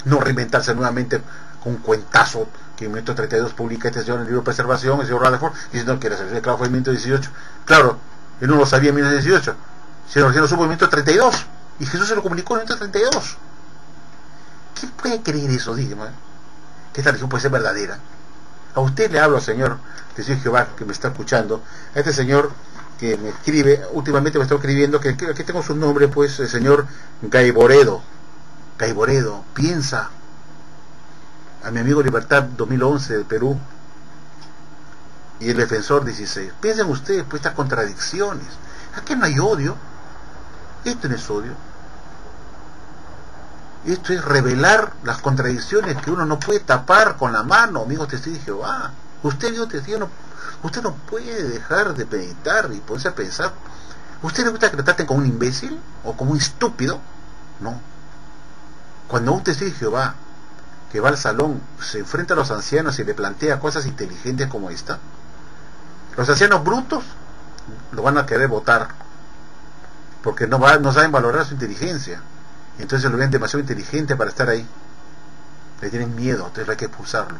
No reinventarse nuevamente con un cuentazo que en 1932 publica este señor en el libro de Preservación, el señor Rutherford, diciendo que la selección de esclavos fue en 1918. Claro, él no lo sabía en 1918, sino recién lo supo en 1932, y Jesús se lo comunicó en 1932. ¿Quién puede creer eso? Dígame, que esta religión puede ser verdadera. A usted le hablo, Señor, testigo de Jehová, que me está escuchando, a este señor que me escribe, últimamente me está escribiendo, que aquí tengo su nombre, pues, el señor Gaiboredo, piensa. A mi amigo Libertad 2011 de Perú y el Defensor 16. Piensen ustedes, pues, estas contradicciones. Aquí no hay odio. Esto no es odio. Esto es revelar las contradicciones que uno no puede tapar con la mano, amigos testigos de Jehová. Usted, amigo testigo, usted no puede dejar de meditar y ponerse a pensar. ¿Usted le gusta que lo traten como un imbécil o como un estúpido? No. Cuando un testigo de Jehová que va al salón se enfrenta a los ancianos y le plantea cosas inteligentes como esta, Los ancianos brutos lo van a querer votar, porque no saben valorar su inteligencia, entonces lo ven demasiado inteligente para estar ahí, le tienen miedo, entonces hay que expulsarlo.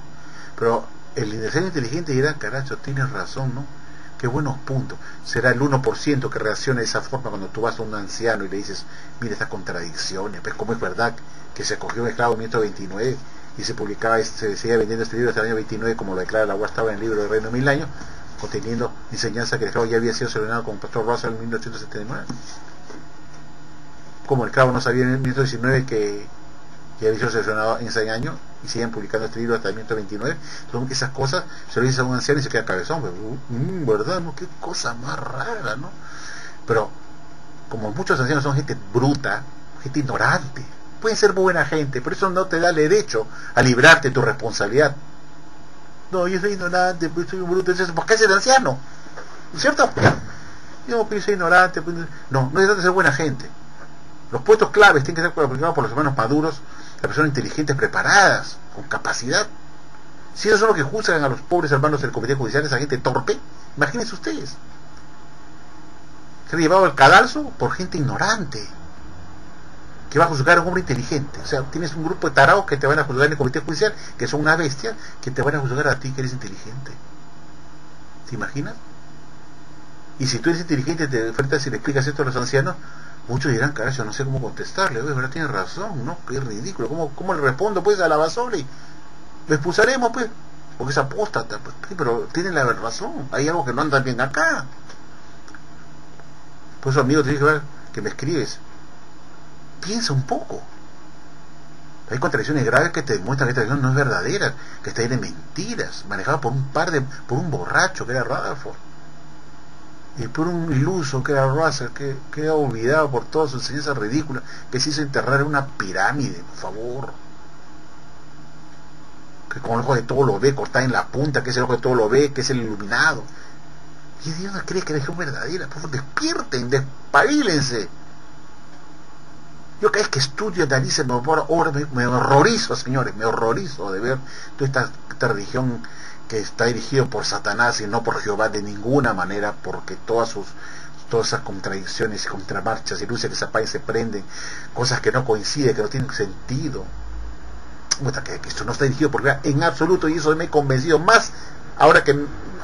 Pero el ser inteligente dirá, caracho, tienes razón, ¿no? Qué buenos puntos. Será el 1% que reacciona de esa forma cuando tú vas a un anciano y le dices, mira estas contradicciones, pues cómo es verdad que se cogió un esclavo en 1929 y se publicaba, se seguía vendiendo este libro hasta el año 29, como lo declara la UAS, estaba en el libro del Reino de Mil Años, conteniendo enseñanza que el esclavo ya había sido seleccionado como Pastor Russell en 1879. Como el esclavo no sabía en 1919 que había sido seleccionado en 6 años y siguen publicando este libro hasta el 1929. Entonces esas cosas se lo dice a un anciano y se queda cabezón, pues, ¿verdad? ¿No? Qué cosa más rara, ¿no? Pero como muchos ancianos son gente bruta, gente ignorante, pueden ser buena gente, pero eso no te da el derecho a librarte de tu responsabilidad. No, yo soy ignorante, pues soy un bruto, entonces, ¿por qué ser anciano? ¿No es cierto? Yo soy ignorante, pues, no es de ser buena gente. Los puestos claves tienen que ser aplicados por los hermanos maduros, las personas inteligentes, preparadas, con capacidad. Si esos son los que juzgan a los pobres hermanos del comité judicial, esa gente torpe, imagínense ustedes. Se ha llevado al cadalso por gente ignorante, que va a juzgar a un hombre inteligente. O sea, tienes un grupo de tarados que te van a juzgar en el comité judicial, que son una bestia, que te van a juzgar a ti que eres inteligente. ¿Te imaginas? Y si tú eres inteligente, te enfrentas y le explicas esto a los ancianos, muchos dirán, carajo, no sé cómo contestarle, ¿verdad? Tiene razón, ¿no? Qué ridículo, ¿cómo le respondo pues a la basoli? Lo expulsaremos pues, porque es apóstata, pues, sí, pero tienen la razón, hay algo que no anda bien acá. Por eso, amigo, te dije que me escribes, piensa un poco. Hay contradicciones graves que te demuestran que esta tradición no es verdadera, que está llena de mentiras, manejada por un borracho que era Rutherford, y por un iluso que era Russell, que queda olvidado por toda su enseñanza ridícula, que se hizo enterrar en una pirámide, por favor, que con el ojo de todo lo ve, cortada en la punta, que es el ojo de todo lo ve, que es el iluminado. Y Dios no cree que la religión verdadera. Por favor, despierten, despabilense. Yo cada vez que estudio, analizo, me horrorizo, señores, me horrorizo de ver toda esta religión que está dirigido por Satanás y no por Jehová de ninguna manera, porque todas esas contradicciones y contramarchas y luces que se apagan y se prenden, cosas que no coinciden, que no tienen sentido, que esto no está dirigido por Jehová en absoluto, y eso me he convencido más ahora que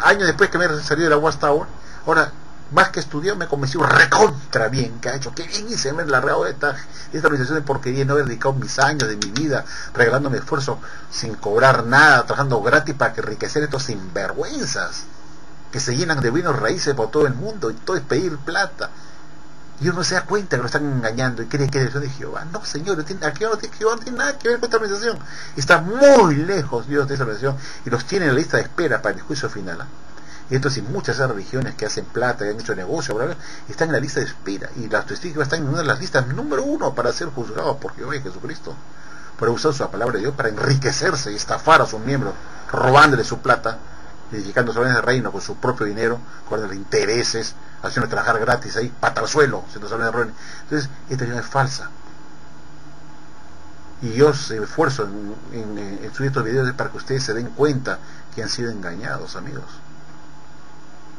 años después que me he salido de la Watchtower. Ahora, más que estudiado, me he convencido recontra bien, que ha hecho, que bien hice haber largado esta organización de porquería y no haber dedicado mis años de mi vida regalándome esfuerzo sin cobrar nada, trabajando gratis para que enriquecer estos sinvergüenzas que se llenan de vinos raíces por todo el mundo y todo es pedir plata, y uno se da cuenta que lo están engañando y cree que es de Jehová. No, señor, Jehová no tiene nada que ver con esta organización, está muy lejos Dios de esa organización, y los tiene en la lista de espera para el juicio final. Y entonces muchas de esas religiones que hacen plata y han hecho negocio, bla, bla, están en la lista de espera, y las testigos están en una de las listas número 1 para ser juzgados por Jehová y Jesucristo, por usar su palabra de Dios para enriquecerse y estafar a sus miembros, robándole su plata, edificando sobre el reino con su propio dinero, con los intereses, haciendo trabajar gratis ahí, pata al suelo, se nos habla de errores. Entonces, esta religión es falsa. Y yo me esfuerzo en subir estos videos para que ustedes se den cuenta que han sido engañados, amigos.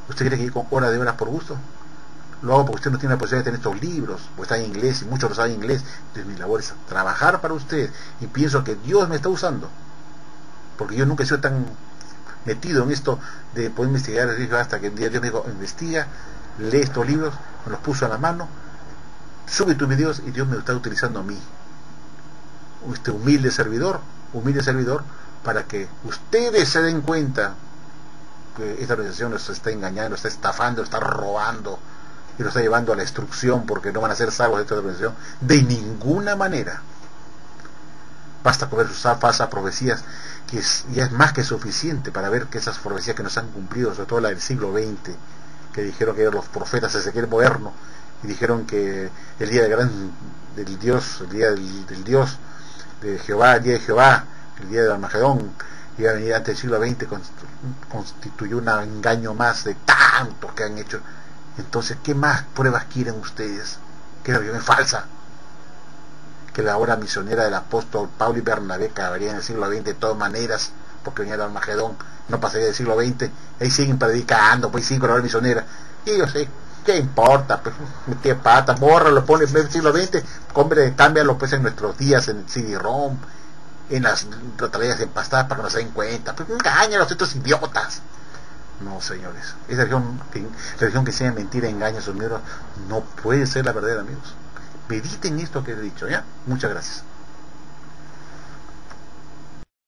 ¿Usted cree que yo con horas de horas por gusto? Lo hago porque usted no tiene la posibilidad de tener estos libros, porque está en inglés y muchos lo saben en inglés. Entonces mi labor es trabajar para usted, y pienso que Dios me está usando, porque yo nunca he sido tan metido en esto de poder investigar hasta que un día Dios me dijo, investiga, lee estos libros, me los puso a la mano, sube tus videos, y Dios me está utilizando a mí, este humilde servidor, para que ustedes se den cuenta que esta organización los está engañando, los está estafando, los está robando y los está llevando a la destrucción, porque no van a ser salvos de esta organización de ninguna manera. Basta con ver sus falsas profecías, que ya es más que suficiente para ver que esas profecías que nos han cumplido, sobre todo la del siglo XX, que dijeron que eran los profetas Ezequiel moderno, y dijeron que el día del Dios, el día del Dios de Jehová, el día de Jehová, el día de Armagedón, iba a venir antes del siglo XX, constituyó un engaño más de tantos que han hecho. Entonces, ¿qué más pruebas quieren ustedes? Que la religión es falsa, que la obra misionera del apóstol Pablo y Bernabé acabaría en el siglo XX de todas maneras, porque venía de Armagedón, no pasaría del siglo XX, ahí siguen predicando, pues siguen con la hora misionera, y yo sé, ¿qué importa? Pues metí pata, bórralo, pone en el siglo XX, hombre, cámbialo pues en nuestros días, en el CD-ROM, en las batallas empastadas para que nos den cuenta, pues engañan a los otros idiotas. No, señores, esa religión que enseña mentira, engaña a sus miembros, no puede ser la verdadera, amigos. Mediten esto que he dicho, ¿ya? Muchas gracias.